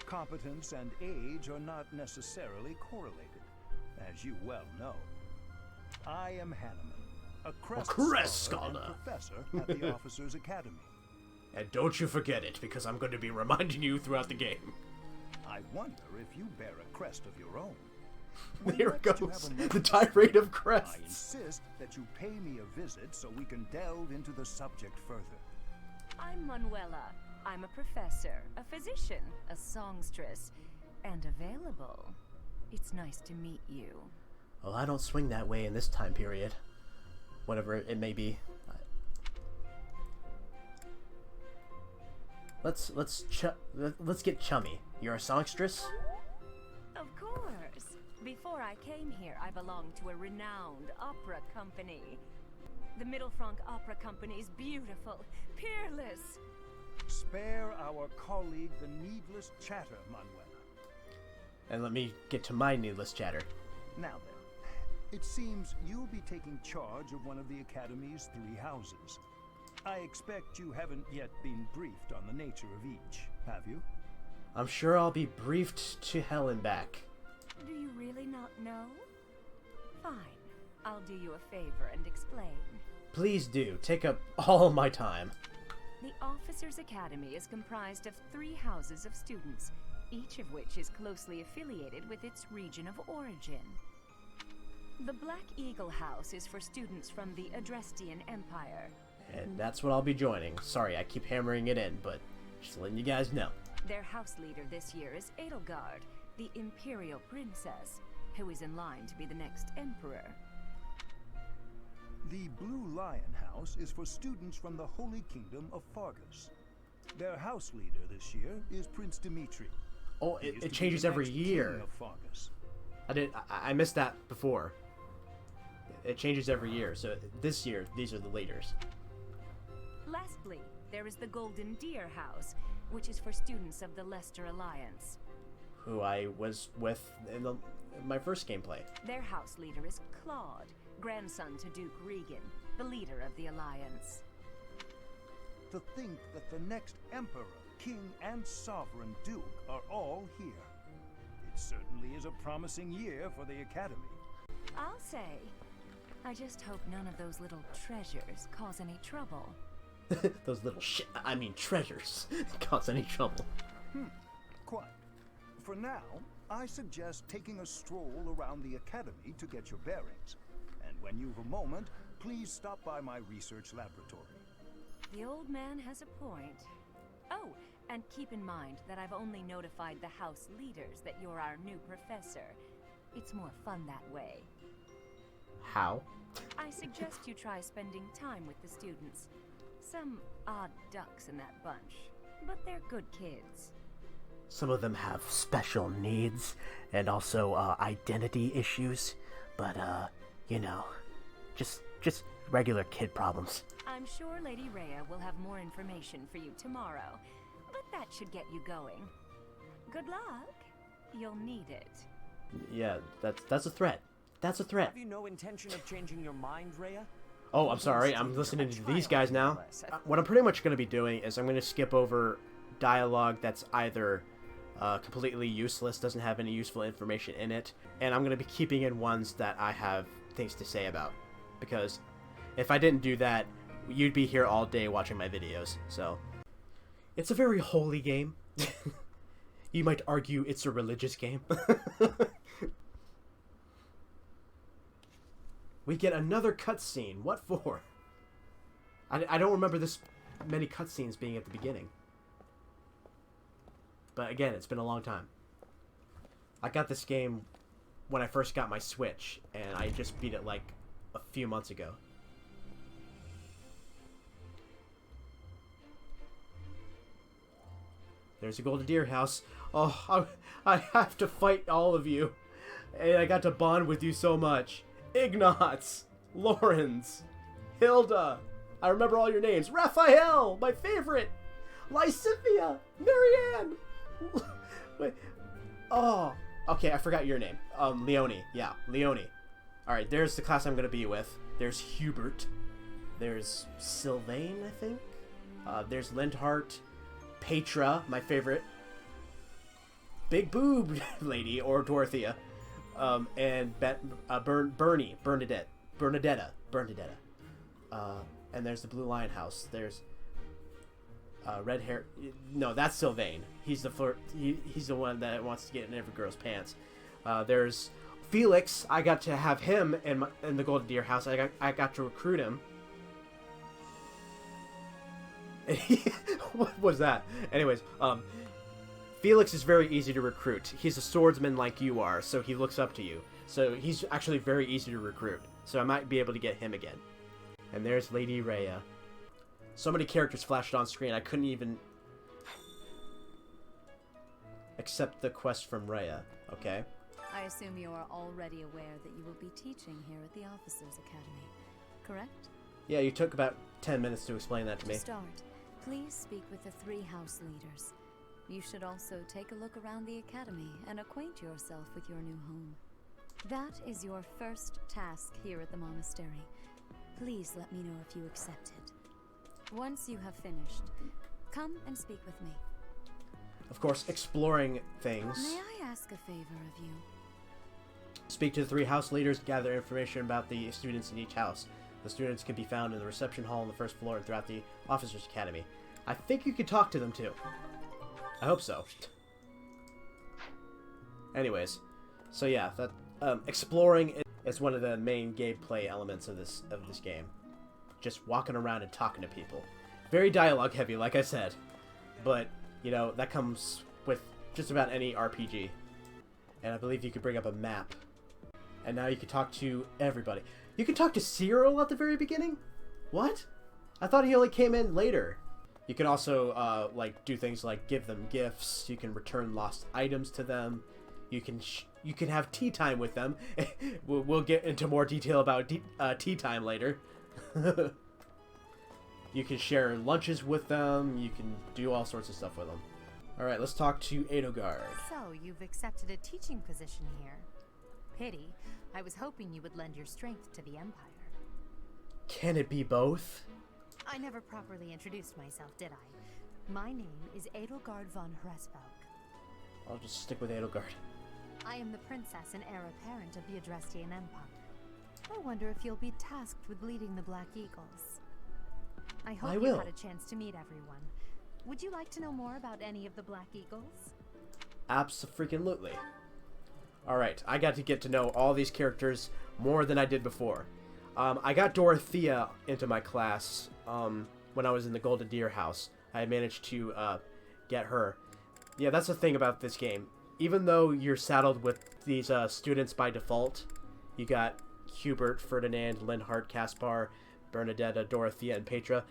Competence and age are not necessarily correlated, as you well know. I am Hanneman, a crest scholar and professor at the Officers Academy. And don't you forget it, because I'm going to be reminding you throughout the game. I wonder if you bear a crest of your own. There it goes, the tirade of crests. I insist that you pay me a visit so we can delve into the subject further. I'm Manuela. I'm a professor, a physician, a songstress, and available. It's nice to meet you. Well, I don't swing that way in this time period. Whatever it may be. Let's get chummy. You're a songstress? Of course. Before I came here, I belonged to a renowned opera company. The Middlefranc Opera Company is beautiful, peerless. Spare our colleague the needless chatter, Manuela. And let me get to my needless chatter. Now then, it seems you'll be taking charge of one of the Academy's 3 houses. I expect you haven't yet been briefed on the nature of each, have you? I'm sure I'll be briefed to hell and back. Do you really not know? Fine. I'll do you a favor and explain. Please do. Take up all my time. The Officers Academy is comprised of 3 houses of students, each of which is closely affiliated with its region of origin. The Black Eagle House is for students from the Adrestian Empire. And that's what I'll be joining. Sorry, I keep hammering it in, but just letting you guys know. Their house leader this year is Edelgard, the Imperial Princess, who is in line to be the next Emperor. The Blue Lion House is for students from the Holy Kingdom of Fargus. Their house leader this year is Prince Dimitri. Oh, it changes every year. I missed that before. It changes every year, so this year, these are the leaders. Lastly, there is the Golden Deer House, which is for students of the Leicester Alliance. Who I was with in my first gameplay. Their house leader is Claude, grandson to Duke Regan, the leader of the Alliance. To think that the next Emperor, King, and Sovereign Duke are all here. It certainly is a promising year for the Academy. I'll say. I just hope none of those little treasures cause any trouble. Those little treasures cause any trouble. Quite. For now, I suggest taking a stroll around the Academy to get your bearings. And when you've a moment, please stop by my research laboratory. The old man has a point. Oh, and keep in mind that I've only notified the house leaders that you're our new professor. It's more fun that way. How? I suggest you try spending time with the students. Some odd ducks in that bunch, but they're good kids. Some of them have special needs and also identity issues, but you know, just regular kid problems. I'm sure Lady Rhea will have more information for you tomorrow, but that should get you going. Good luck. You'll need it. Yeah, that's a threat. That's a threat. Have you no intention of changing your mind, Rhea? Oh, I'm sorry. I'm listening to these guys now. What I'm pretty much going to be doing is I'm going to skip over dialogue that's either completely useless, doesn't have any useful information in it, and I'm going to be keeping in ones that I have things to say about. Because if I didn't do that, you'd be here all day watching my videos. So, it's a very holy game. You might argue it's a religious game. We get another cutscene. What for? I don't remember this many cutscenes being at the beginning. But again, it's been a long time. I got this game when I first got my Switch, and I just beat it like a few months ago. There's a Golden Deer house. Oh, I have to fight all of you. And I got to bond with you so much. Ignatz, Lorenz, Hilda. I remember all your names. Raphael, my favorite. Lysithia, Marianne. Wait. Oh, okay, I forgot your name. Leonie. Yeah, Leonie. Alright, there's the class I'm going to be with. There's Hubert. There's Sylvain, I think. There's Lindhart. Petra, my favorite. Big boob lady, or Dorothea. And Bernadetta. And there's the Blue Lion house. There's red hair. No, that's Sylvain. He's the flirt. He's the one that wants to get in every girl's pants. There's Felix. I got to have him in the Golden Deer house. I got to recruit him. What was that? Anyways, Felix is very easy to recruit. He's a swordsman like you are, so he looks up to you. So he's actually very easy to recruit. So I might be able to get him again. And there's Lady Rhea. So many characters flashed on screen, I couldn't even accept the quest from Rhea. Okay. I assume you are already aware that you will be teaching here at the Officers Academy, correct? Yeah, you took about 10 minutes to explain that to me. To start, please speak with the 3 house leaders. You should also take a look around the academy and acquaint yourself with your new home. That is your first task here at the monastery. Please let me know if you accept it. Once you have finished, come and speak with me. Of course, exploring things. May I ask a favor of you? Speak to the 3 house leaders, gather information about the students in each house. The students can be found in the reception hall on the 1st floor and throughout the Officers Academy. I think you could talk to them too. I hope so. Anyways, so yeah, that exploring is one of the main gameplay elements of this game. Just walking around and talking to people. Very dialogue heavy, like I said, but you know that comes with just about any RPG. And I believe you could bring up a map, and now you can talk to everybody. You can talk to Cyril at the very beginning? What? I thought he only came in later. You can also like do things like give them gifts. You can return lost items to them. You can have tea time with them. We'll get into more detail about tea time later. You can share lunches with them. You can do all sorts of stuff with them. All right, let's talk to Edelgard. So you've accepted a teaching position here. Pity. I was hoping you would lend your strength to the Empire. Can it be both? I never properly introduced myself, did I? My name is Edelgard von Hresbalg. I'll just stick with Edelgard. I am the princess and heir apparent of the Adrestian Empire. I wonder if you'll be tasked with leading the Black Eagles. I hope you had a chance to meet everyone. Would you like to know more about any of the Black Eagles? Abso-freaking-lutely. Alright, I got to get to know all these characters more than I did before. I got Dorothea into my class when I was in the Golden Deer house. I managed to get her. Yeah, that's the thing about this game. Even though you're saddled with these students by default, you got Hubert, Ferdinand, Lindhart, Caspar, Bernadetta, Dorothea, and Petra.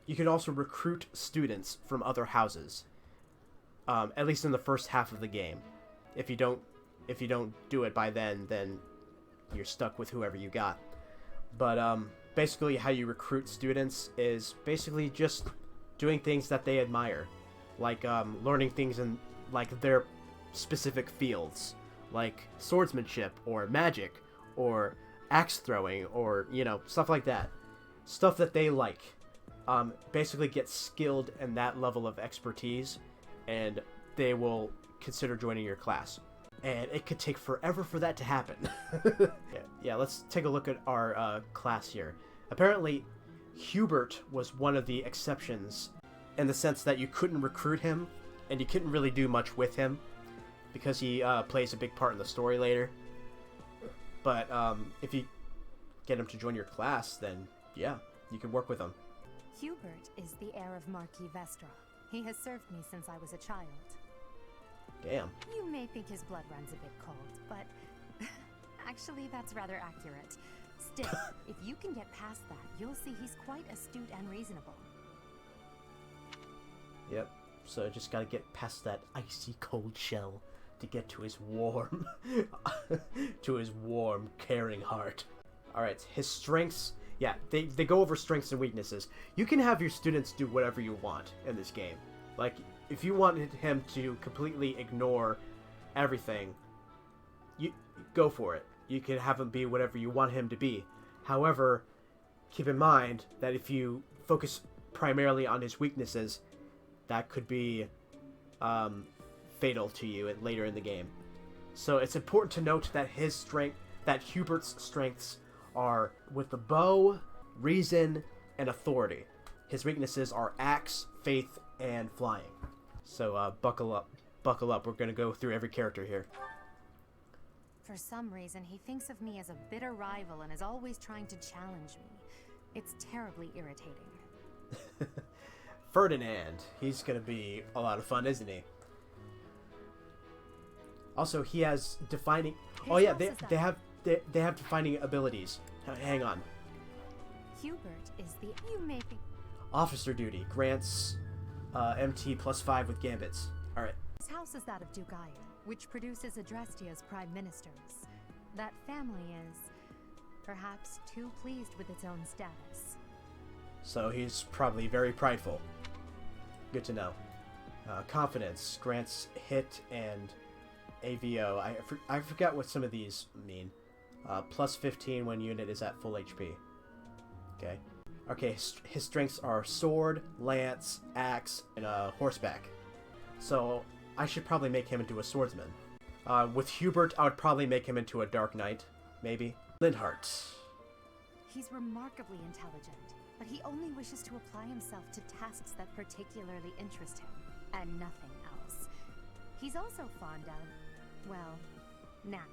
You can also recruit students from other houses, at least in the first half of the game. If you don't do it by then you're stuck with whoever you got. But basically how you recruit students is basically just doing things that they admire, like learning things in like their specific fields, like swordsmanship or magic or axe throwing, or, you know, stuff like that. Stuff that they like. Basically get skilled in that level of expertise, and they will consider joining your class. And it could take forever for that to happen. Yeah, let's take a look at our class here. Apparently, Hubert was one of the exceptions in the sense that you couldn't recruit him, and you couldn't really do much with him, because he plays a big part in the story later. But if you get him to join your class, then yeah, you can work with him. Hubert is the heir of Marquis Vestra. He has served me since I was a child. Damn. You may think his blood runs a bit cold, but actually that's rather accurate. Still, if you can get past that, you'll see he's quite astute and reasonable. Yep, so just gotta get past that icy cold shell to get to his warm, caring heart. Alright, his strengths, yeah, they go over strengths and weaknesses. You can have your students do whatever you want in this game. Like, if you wanted him to completely ignore everything, you go for it. You can have him be whatever you want him to be. However, keep in mind that if you focus primarily on his weaknesses, that could be fatal to you later in the game. So it's important to note that Hubert's strengths are with the bow, reason, and authority. His weaknesses are axe, faith, and flying. So buckle up. We're gonna go through every character here. For some reason, he thinks of me as a bitter rival and is always trying to challenge me. It's terribly irritating. Ferdinand. He's gonna be a lot of fun, isn't he? Also, he has defining... Oh yeah, they have defining abilities. Hang on. Hubert is the... You may be... Officer duty. Grants MT +5 with gambits. Alright. His house is that of Dugaya, which produces Adrestia's prime ministers. That family is, perhaps, too pleased with its own status. So he's probably very prideful. Good to know. Confidence. Grants hit and AVO. I forgot what some of these mean. +15 when unit is at full HP. Okay. Okay, his strengths are sword, lance, axe, and horseback. So I should probably make him into a swordsman. With Hubert, I would probably make him into a dark knight, maybe. Linhart. He's remarkably intelligent, but he only wishes to apply himself to tasks that particularly interest him, and nothing else. He's also fond of, well, napping.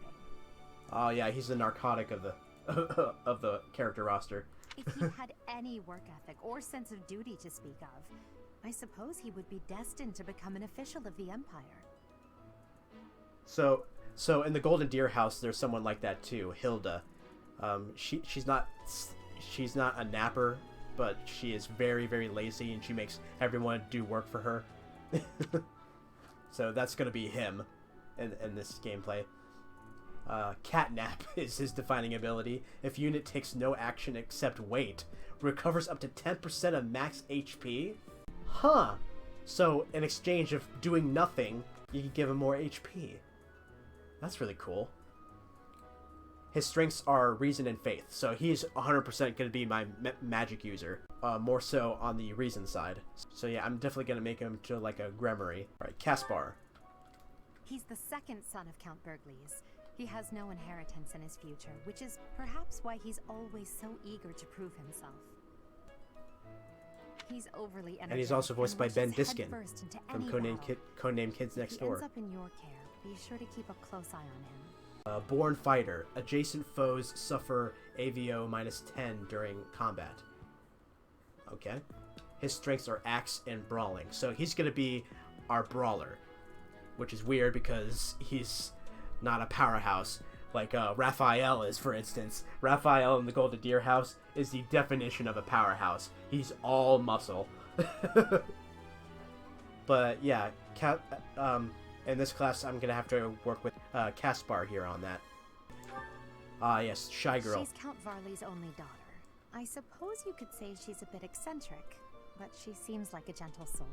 Oh yeah, he's the narcotic of the of the character roster. If he had any work ethic or sense of duty to speak of, I suppose he would be destined to become an official of the Empire. So in the Golden Deer House, there's someone like that too, Hilda. She's not a napper, but she is very, very lazy, and she makes everyone do work for her. So that's gonna be him in this gameplay. Catnap is his defining ability. If unit takes no action except wait, recovers up to 10% of max HP. Huh. So in exchange of doing nothing, you can give him more HP. That's really cool. His strengths are reason and faith, so he's 100% going to be my magic user. More so on the reason side. So yeah, I'm definitely going to make him to like a Gremory. Alright, Caspar. He's the second son of Count Burgleys. He has no inheritance in his future, which is perhaps why he's always so eager to prove himself. He's overly energetic, and he's also voiced by Ben Diskin from Codename Kids Next Door. If he ends up in your care, be sure to keep a close eye on him. Born Fighter. Adjacent foes suffer AVO -10 during combat. Okay. His strengths are axe and brawling, so he's going to be our brawler, which is weird because he's not a powerhouse like Raphael is, for instance. Raphael in the Golden Deer House is the definition of a powerhouse. He's all muscle. But yeah, in this class I'm gonna have to work with Caspar here on that. Yes, Shy Girl. She's Count Varley's only daughter. I suppose you could say she's a bit eccentric, but she seems like a gentle soul.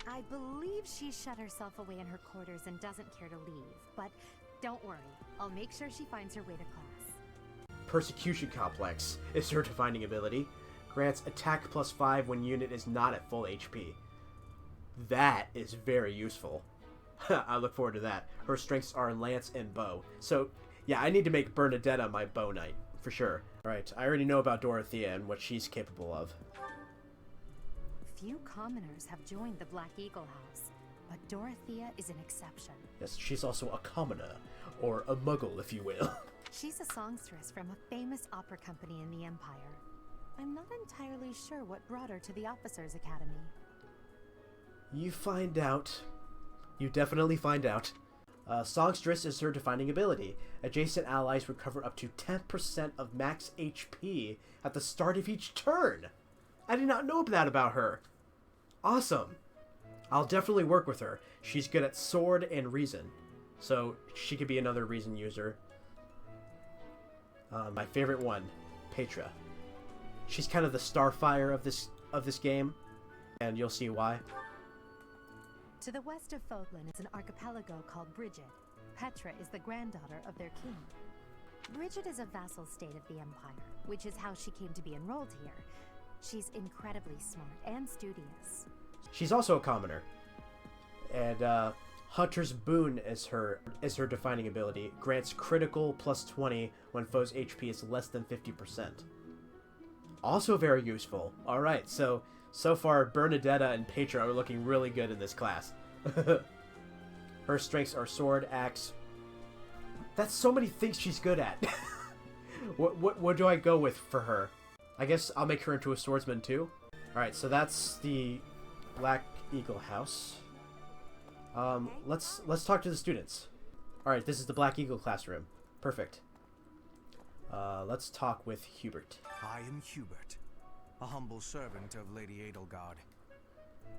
I believe she's shut herself away in her quarters and doesn't care to leave, but don't worry, I'll make sure she finds her way to class. Persecution Complex is her defining ability. Grants attack +5 when unit is not at full HP. That is very useful. I look forward to that. Her strengths are lance and bow. So, yeah, I need to make Bernadetta my bow knight, for sure. Alright, I already know about Dorothea and what she's capable of. Few commoners have joined the Black Eagle House, but Dorothea is an exception. Yes, she's also a commoner, or a muggle, if you will. She's a songstress from a famous opera company in the Empire. I'm not entirely sure what brought her to the Officers' Academy. You find out. You definitely find out. Songstress is her defining ability. Adjacent allies recover up to 10% of max HP at the start of each turn. I did not know that about her. Awesome. I'll definitely work with her. She's good at sword and reason, so she could be another reason user. My favorite one, Petra. She's kind of the Starfire of this game, and you'll see why. To the west of Fodlan is an archipelago called Brigid. Petra is the granddaughter of their king. Brigid is a vassal state of the Empire, which is how she came to be enrolled here. She's incredibly smart and studious. She's also a commoner. And Hunter's Boon is her defining ability. Grants critical +20 when foe's HP is less than 50%. Also very useful. Alright, so far Bernadetta and Petra are looking really good in this class. Her strengths are sword, axe. That's so many things she's good at. What do I go with for her? I guess I'll make her into a swordsman too. Alright, so that's the Black Eagle House. Let's talk to the students. Alright, this is the Black Eagle classroom. Perfect. Let's talk with Hubert. I am Hubert, a humble servant of Lady Edelgard.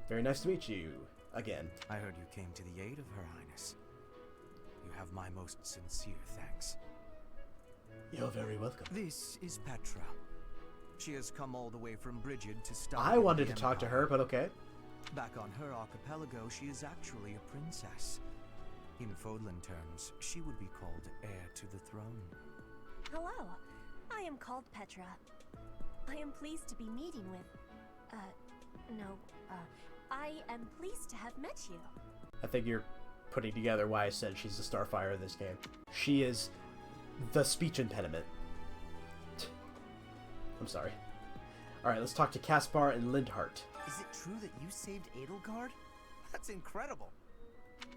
Very nice to meet you again. I heard you came to the aid of Her Highness. You have my most sincere thanks. You're very welcome. This is Petra. She has come all the way from Brigid to study. I wanted to talk to her, but okay. Back on her archipelago, she is actually a princess. In Fodlan terms, she would be called heir to the throne. Hello, I am called Petra. I am pleased to be meeting with... I am pleased to have met you. I think you're putting together why I said she's the Starfire of this game. She is the speech impediment. I'm sorry. Alright, let's talk to Caspar and Lindhart. Is it true that you saved Edelgard? That's incredible.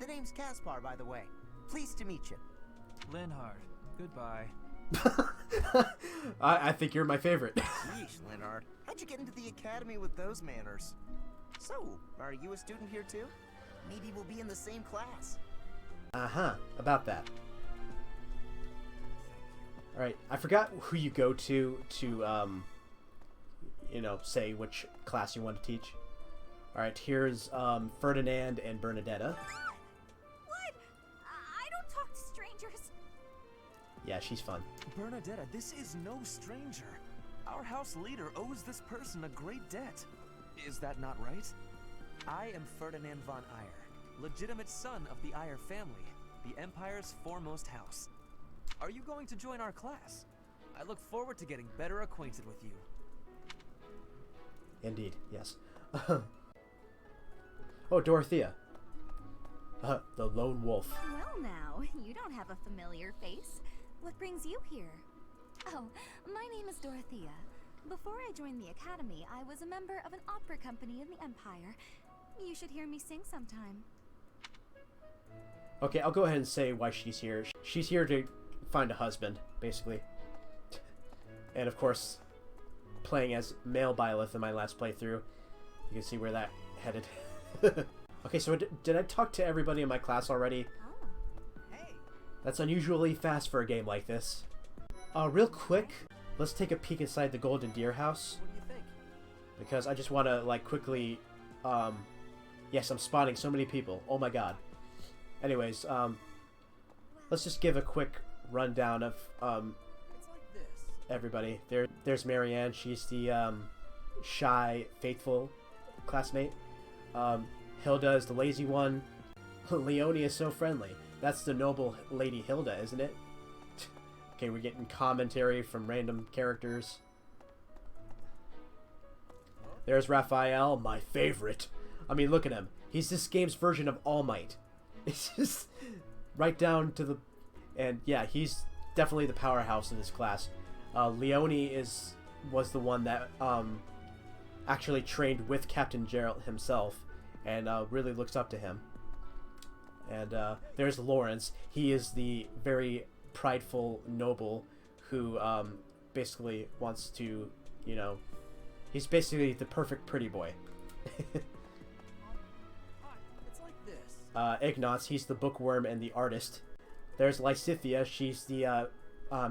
The name's Caspar, by the way. Pleased to meet you. Linhart, goodbye. I think you're my favorite. Yeesh, Linhart. How'd you get into the academy with those manners? So, are you a student here too? Maybe we'll be in the same class. Uh-huh, about that. Alright, I forgot who you go to you know, say which class you want to teach. Alright, here's Ferdinand and Bernadetta. What? I don't talk to strangers. Yeah, she's fun. Bernadetta, this is no stranger. Our house leader owes this person a great debt. Is that not right? I am Ferdinand von Eyre, legitimate son of the Eyre family, the Empire's foremost house. Are you going to join our class? I look forward to getting better acquainted with you. Indeed, yes. Oh, Dorothea. The lone wolf. Well now, you don't have a familiar face. What brings you here? Oh, my name is Dorothea. Before I joined the academy, I was a member of an opera company in the Empire. You should hear me sing sometime. Okay, I'll go ahead and say why she's here. She's here to find a husband, basically. And of course, playing as male Byleth in my last playthrough, you can see where that headed. Okay, so did I talk to everybody in my class already? Oh. Hey. That's unusually fast for a game like this. Real quick, let's take a peek inside the Golden Deer house. What do you think? Because I just want to, like, quickly, yes, I'm spotting so many people. Oh my god. Anyways, let's just give a quick rundown of, It's like this. everybody. There's Marianne. She's the, shy, faithful classmate. Hilda is the lazy one. Leonie is so friendly. That's the noble Lady Hilda, isn't it? Okay, we're getting commentary from random characters. There's Raphael, my favorite. I mean, look at him. He's this game's version of All Might. It's just right down to the... And yeah, he's definitely the powerhouse in this class. Leone was the one that actually trained with Captain Geralt himself and really looks up to him. And there's Lawrence. He is the very prideful noble who basically wants to, you know... He's basically the perfect pretty boy. It's like this. Ignatz, he's the bookworm and the artist. There's Lysithia, she's the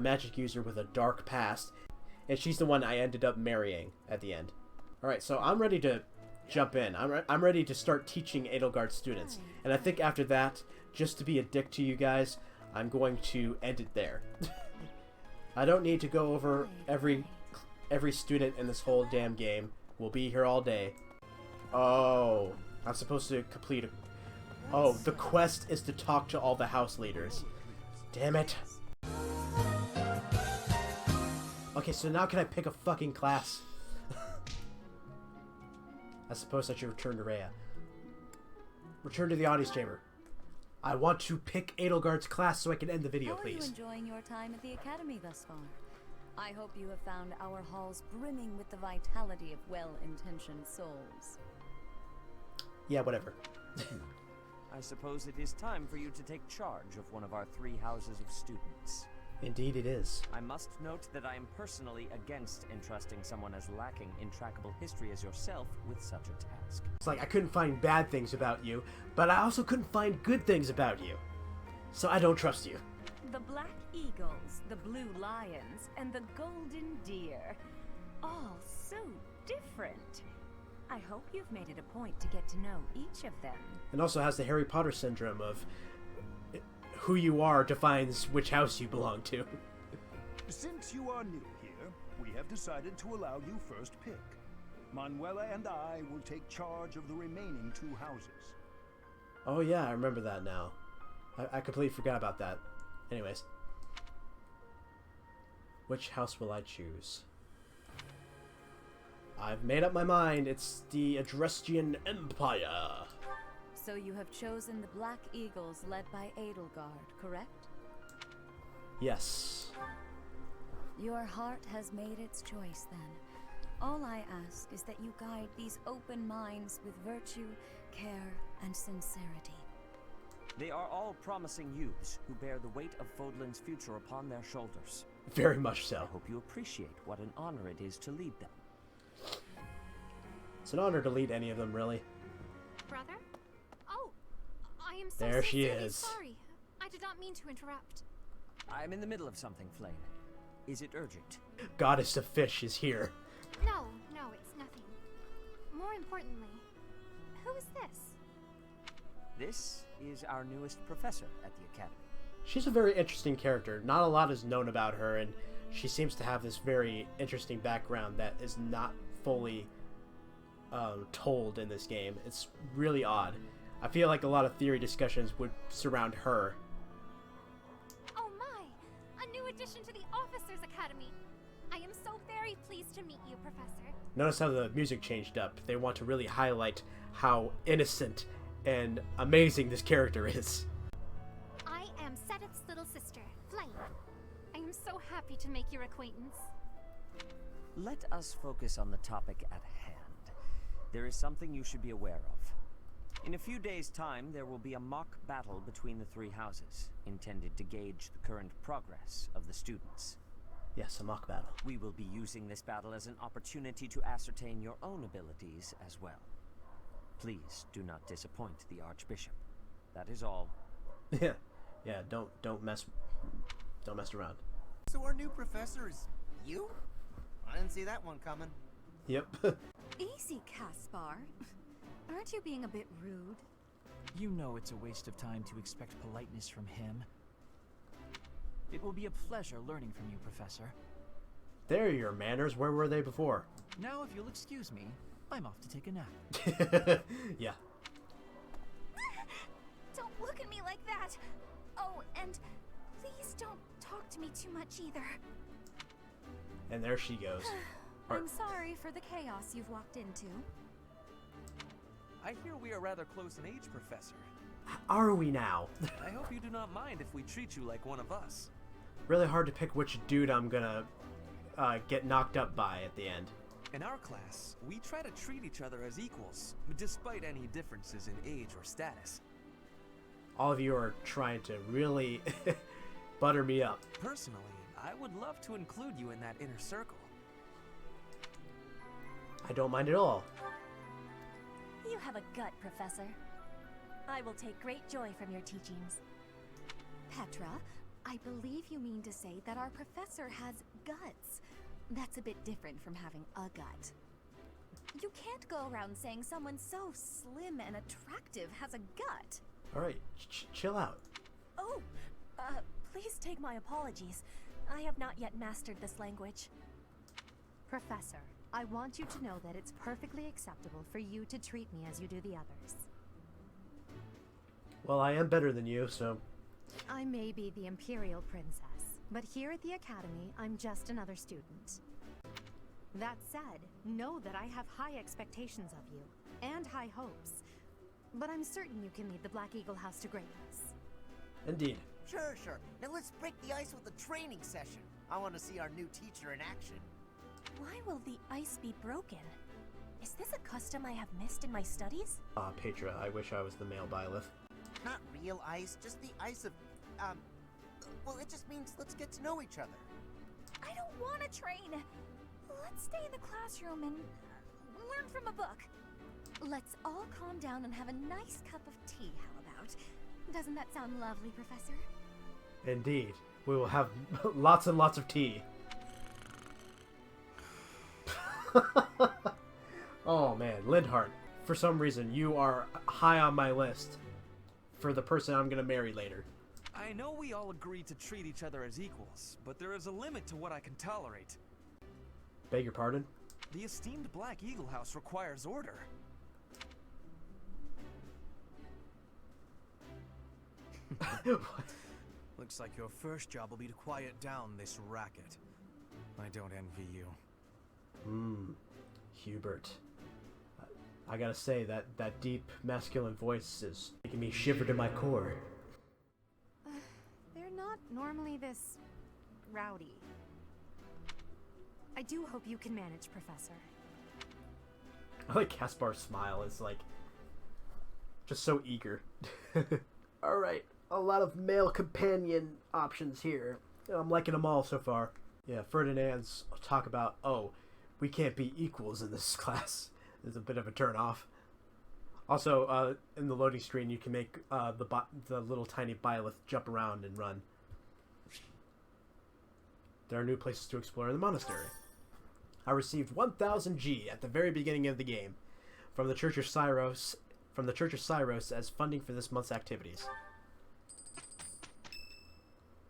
magic user with a dark past. And she's the one I ended up marrying at the end. Alright, so I'm ready to jump in. I'm ready to start teaching Edelgard students. And I think after that, just to be a dick to you guys, I'm going to end it there. I don't need to go over every student in this whole damn game. We'll be here all day. Oh, I'm supposed to complete a... Oh, the quest is to talk to all the house leaders. Damn it. Okay, so now can I pick a fucking class? I suppose I should return to Rhea. Return to the audience chamber. I want to pick Edelgard's class so I can end the video, please. How are you enjoying your time at the academy thus far? I hope you have found our halls brimming with the vitality of well-intentioned souls. Yeah, whatever. I suppose it is time for you to take charge of one of our 3 houses of students. Indeed it is. I must note that I am personally against entrusting someone as lacking in trackable history as yourself with such a task. It's like I couldn't find bad things about you, but I also couldn't find good things about you. So I don't trust you. The black eagles, the blue lions, and the golden deer. All so different. I hope you've made it a point to get to know each of them. And also has the Harry Potter syndrome of who you are defines which house you belong to. Since you are new here, we have decided to allow you first pick. Manuela and I will take charge of the remaining 2 houses. Oh yeah, I remember that now. I completely forgot about that. Anyways. Which house will I choose? I've made up my mind. It's the Adrestrian Empire. So you have chosen the Black Eagles led by Edelgard, correct? Yes. Your heart has made its choice then. All I ask is that you guide these open minds with virtue, care, and sincerity. They are all promising youths who bear the weight of Fodlan's future upon their shoulders. Very much so. I hope you appreciate what an honor it is to lead them. It's an honor to lead any of them, really. Brother? Oh, I am so there she sincerely is. sorry. I did not mean to interrupt. I'm in the middle of something, Flame. Is it urgent? Goddess of Fish is here. No, it's nothing. More importantly, who is this? This is our newest professor at the academy. She's a very interesting character. Not a lot is known about her, and she seems to have this very interesting background that is not fully told in this game. It's really odd. I feel like a lot of theory discussions would surround her. Oh my! A new addition to the Officers Academy! I am so very pleased to meet you, Professor. Notice how the music changed up. They want to really highlight how innocent and amazing this character is. I am Seteth's little sister, Flame. I am so happy to make your acquaintance. Let us focus on the topic at hand. There is something you should be aware of. In a few days' time, there will be a mock battle between the 3 houses, intended to gauge the current progress of the students. Yes, a mock battle. We will be using this battle as an opportunity to ascertain your own abilities as well. Please do not disappoint the Archbishop. That is all. Yeah, don't mess around. So our new professor is you? I didn't see that one coming. Yep. Easy, Caspar. Aren't you being a bit rude? You know it's a waste of time to expect politeness from him. It will be a pleasure learning from you, Professor. There are your manners. Where were they before? Now, if you'll excuse me, I'm off to take a nap. Yeah. Don't look at me like that! Oh, and please don't talk to me too much either. And there she goes. I'm sorry for the chaos you've walked into. I hear we are rather close in age, Professor. Are we now? I hope you do not mind if we treat you like one of us. Really hard to pick which dude I'm gonna get knocked up by at the end. In our class, we try to treat each other as equals, despite any differences in age or status. All of you are trying to really butter me up. Personally, I would love to include you in that inner circle. I don't mind at all. You have a gut, Professor. I will take great joy from your teachings. Petra, I believe you mean to say that our professor has guts. That's a bit different from having a gut. You can't go around saying someone so slim and attractive has a gut. Alright, chill out. Oh, please take my apologies. I have not yet mastered this language. Professor, I want you to know that it's perfectly acceptable for you to treat me as you do the others. Well, I am better than you, so... I may be the Imperial Princess, but here at the Academy, I'm just another student. That said, know that I have high expectations of you, and high hopes. But I'm certain you can lead the Black Eagle House to greatness. Indeed. Sure. Now let's break the ice with a training session. I want to see our new teacher in action. Why will the ice be broken? Is this a custom I have missed in my studies? Petra, I wish I was the male Byleth. Not real ice, just the ice of, well, it just means let's get to know each other. I don't want to train. Let's stay in the classroom and learn from a book. Let's all calm down and have a nice cup of tea, how about? Doesn't that sound lovely, Professor? Indeed. We will have lots and lots of tea. Oh man, Lindhart. For some reason, you are high on my list for the person I'm gonna marry later. I know we all agree to treat each other as equals, but there is a limit to what I can tolerate. Beg your pardon? The esteemed Black Eagle House requires order. Looks like your first job will be to quiet down this racket. I don't envy you. Hubert. I gotta say, that deep masculine voice is making me shiver to my core. They're not normally this rowdy. I do hope you can manage, Professor. I like Caspar's smile. It's like just so eager. Alright, a lot of male companion options here. I'm liking them all so far. Yeah, Ferdinand's talk about, oh, we can't be equals in this class. Is a bit of a turn off. Also, in the loading screen, you can make the little tiny Byleth jump around and run. There are new places to explore in the monastery. I received 1,000 G at the very beginning of the game from the Church of Saros, as funding for this month's activities.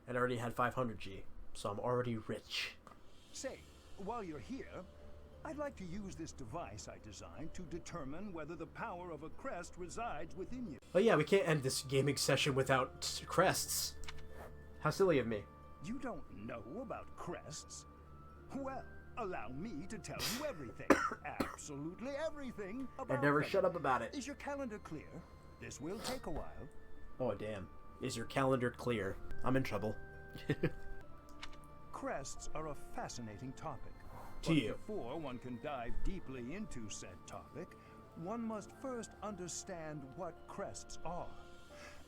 And I already had 500 G, so I'm already rich. Say, while you're here, I'd like to use this device I designed to determine whether the power of a crest resides within you. Oh yeah, we can't end this gaming session without crests. How silly of me. You don't know about crests? Well, allow me to tell you everything. Absolutely everything about And never them. shut up about it. Is your calendar clear? This will take a while. Oh damn. Is your calendar clear? I'm in trouble. Crests are a fascinating topic. To you. Before one can dive deeply into said topic, one must first understand what crests are.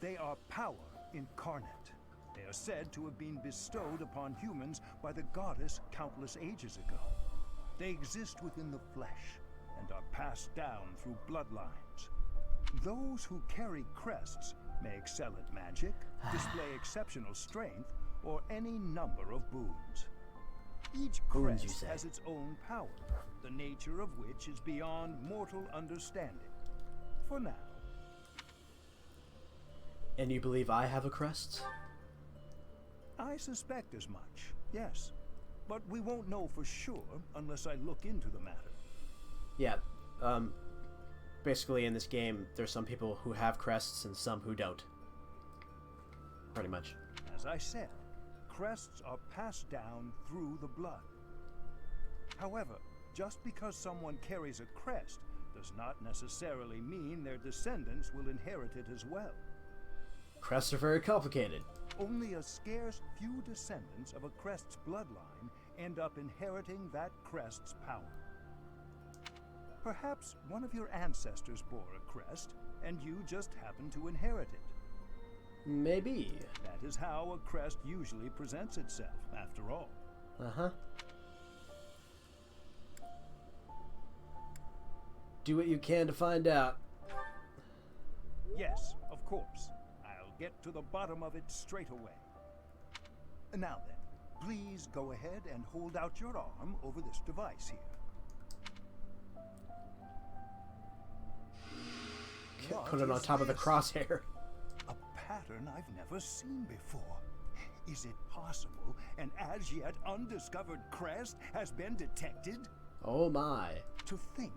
They are power incarnate. They are said to have been bestowed upon humans by the goddess countless ages ago. They exist within the flesh and are passed down through bloodlines. Those who carry crests may excel at magic, display exceptional strength, or any number of boons. Each crest has its own power, the nature of which is beyond mortal understanding. For now. And you believe I have a crest? I suspect as much, yes. But we won't know for sure unless I look into the matter. Yeah, basically in this game, there's some people who have crests and some who don't. Pretty much. As I said, crests are passed down through the blood. However, just because someone carries a crest does not necessarily mean their descendants will inherit it as well. Crests are very complicated. Only a scarce few descendants of a crest's bloodline end up inheriting that crest's power. Perhaps one of your ancestors bore a crest, and you just happen to inherit it. Maybe. That is how a crest usually presents itself, after all. Uh-huh. Do what you can to find out. Yes, of course. I'll get to the bottom of it straight away. Now then, please go ahead and hold out your arm over this device here. Put it on top of the crosshair. A pattern I've never seen before. Is it possible an as yet undiscovered crest has been detected? Oh my. To think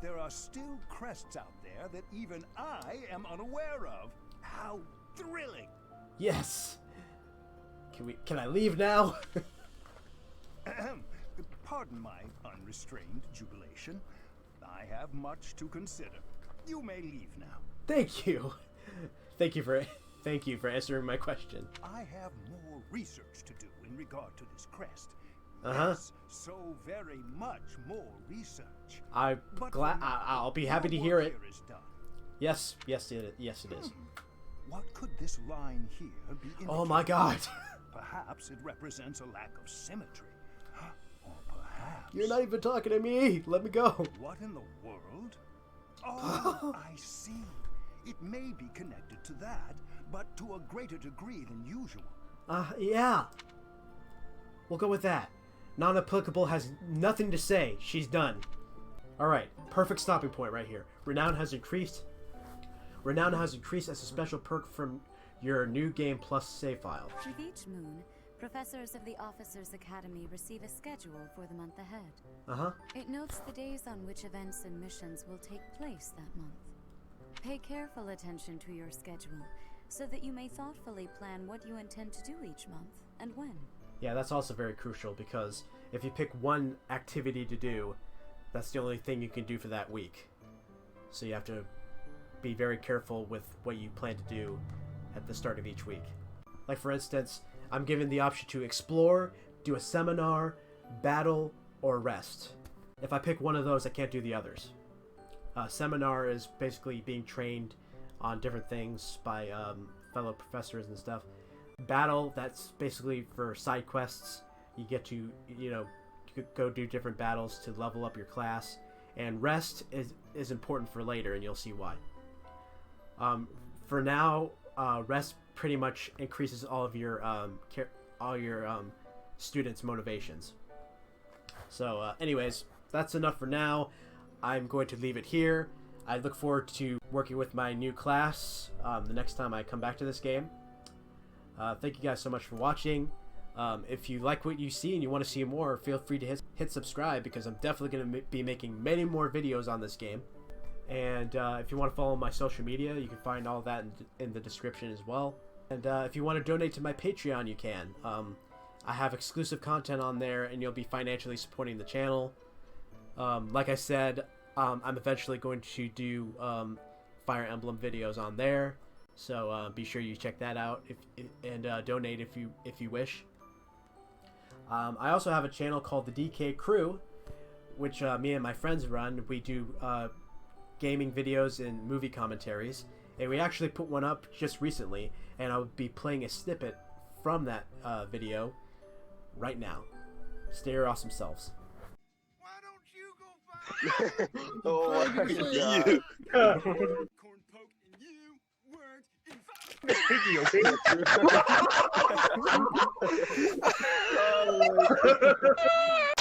there are still crests out there that even I am unaware of. How thrilling! Yes. Can I leave now? Pardon my unrestrained jubilation. I have much to consider. You may leave now. Thank you. Thank you for answering my question. I have more research to do in regard to this crest. Uh-huh. Yes, so very much more research. I'll be happy to hear it. Yes, it is. What could this line here be indicating? Oh my god. Perhaps it represents a lack of symmetry. Or perhaps... You're not even talking to me. Let me go. What in the world? Oh, I see. It may be connected to that, but to a greater degree than usual. Yeah. We'll go with that. Non-applicable has nothing to say. She's done. Alright, perfect stopping point right here. Renown has increased as a special perk from your New Game Plus save file. With each moon, professors of the Officers' Academy receive a schedule for the month ahead. Uh-huh. It notes the days on which events and missions will take place that month. Pay careful attention to your schedule, so that you may thoughtfully plan what you intend to do each month, and when. Yeah, that's also very crucial, because if you pick one activity to do, that's the only thing you can do for that week. So you have to be very careful with what you plan to do at the start of each week. Like for instance, I'm given the option to explore, do a seminar, battle, or rest. If I pick one of those, I can't do the others. Seminar is basically being trained on different things by fellow professors and stuff. Battle, that's basically for side quests. You get to, go do different battles to level up your class. And rest is important for later, and you'll see why. For now, rest pretty much increases all of your students' motivations. So, anyways, that's enough for now. I'm going to leave it here. I look forward to working with my new class the next time I come back to this game. Thank you guys so much for watching. If you like what you see and you want to see more, feel free to hit subscribe, because I'm definitely going to be making many more videos on this game. And if you want to follow my social media, you can find all that in the description as well. And if you want to donate to my Patreon, you can. I have exclusive content on there, and you'll be financially supporting the channel. Like I said, I'm eventually going to do Fire Emblem videos on there. So be sure you check that out and donate if you wish. I also have a channel called the DK Crew, which me and my friends run. We do gaming videos and movie commentaries, and we actually put one up just recently, and I'll be playing a snippet from that video right now. Stay your awesome selves. Why don't you go Oh my God. Corn poke and you weren't in Oh my God.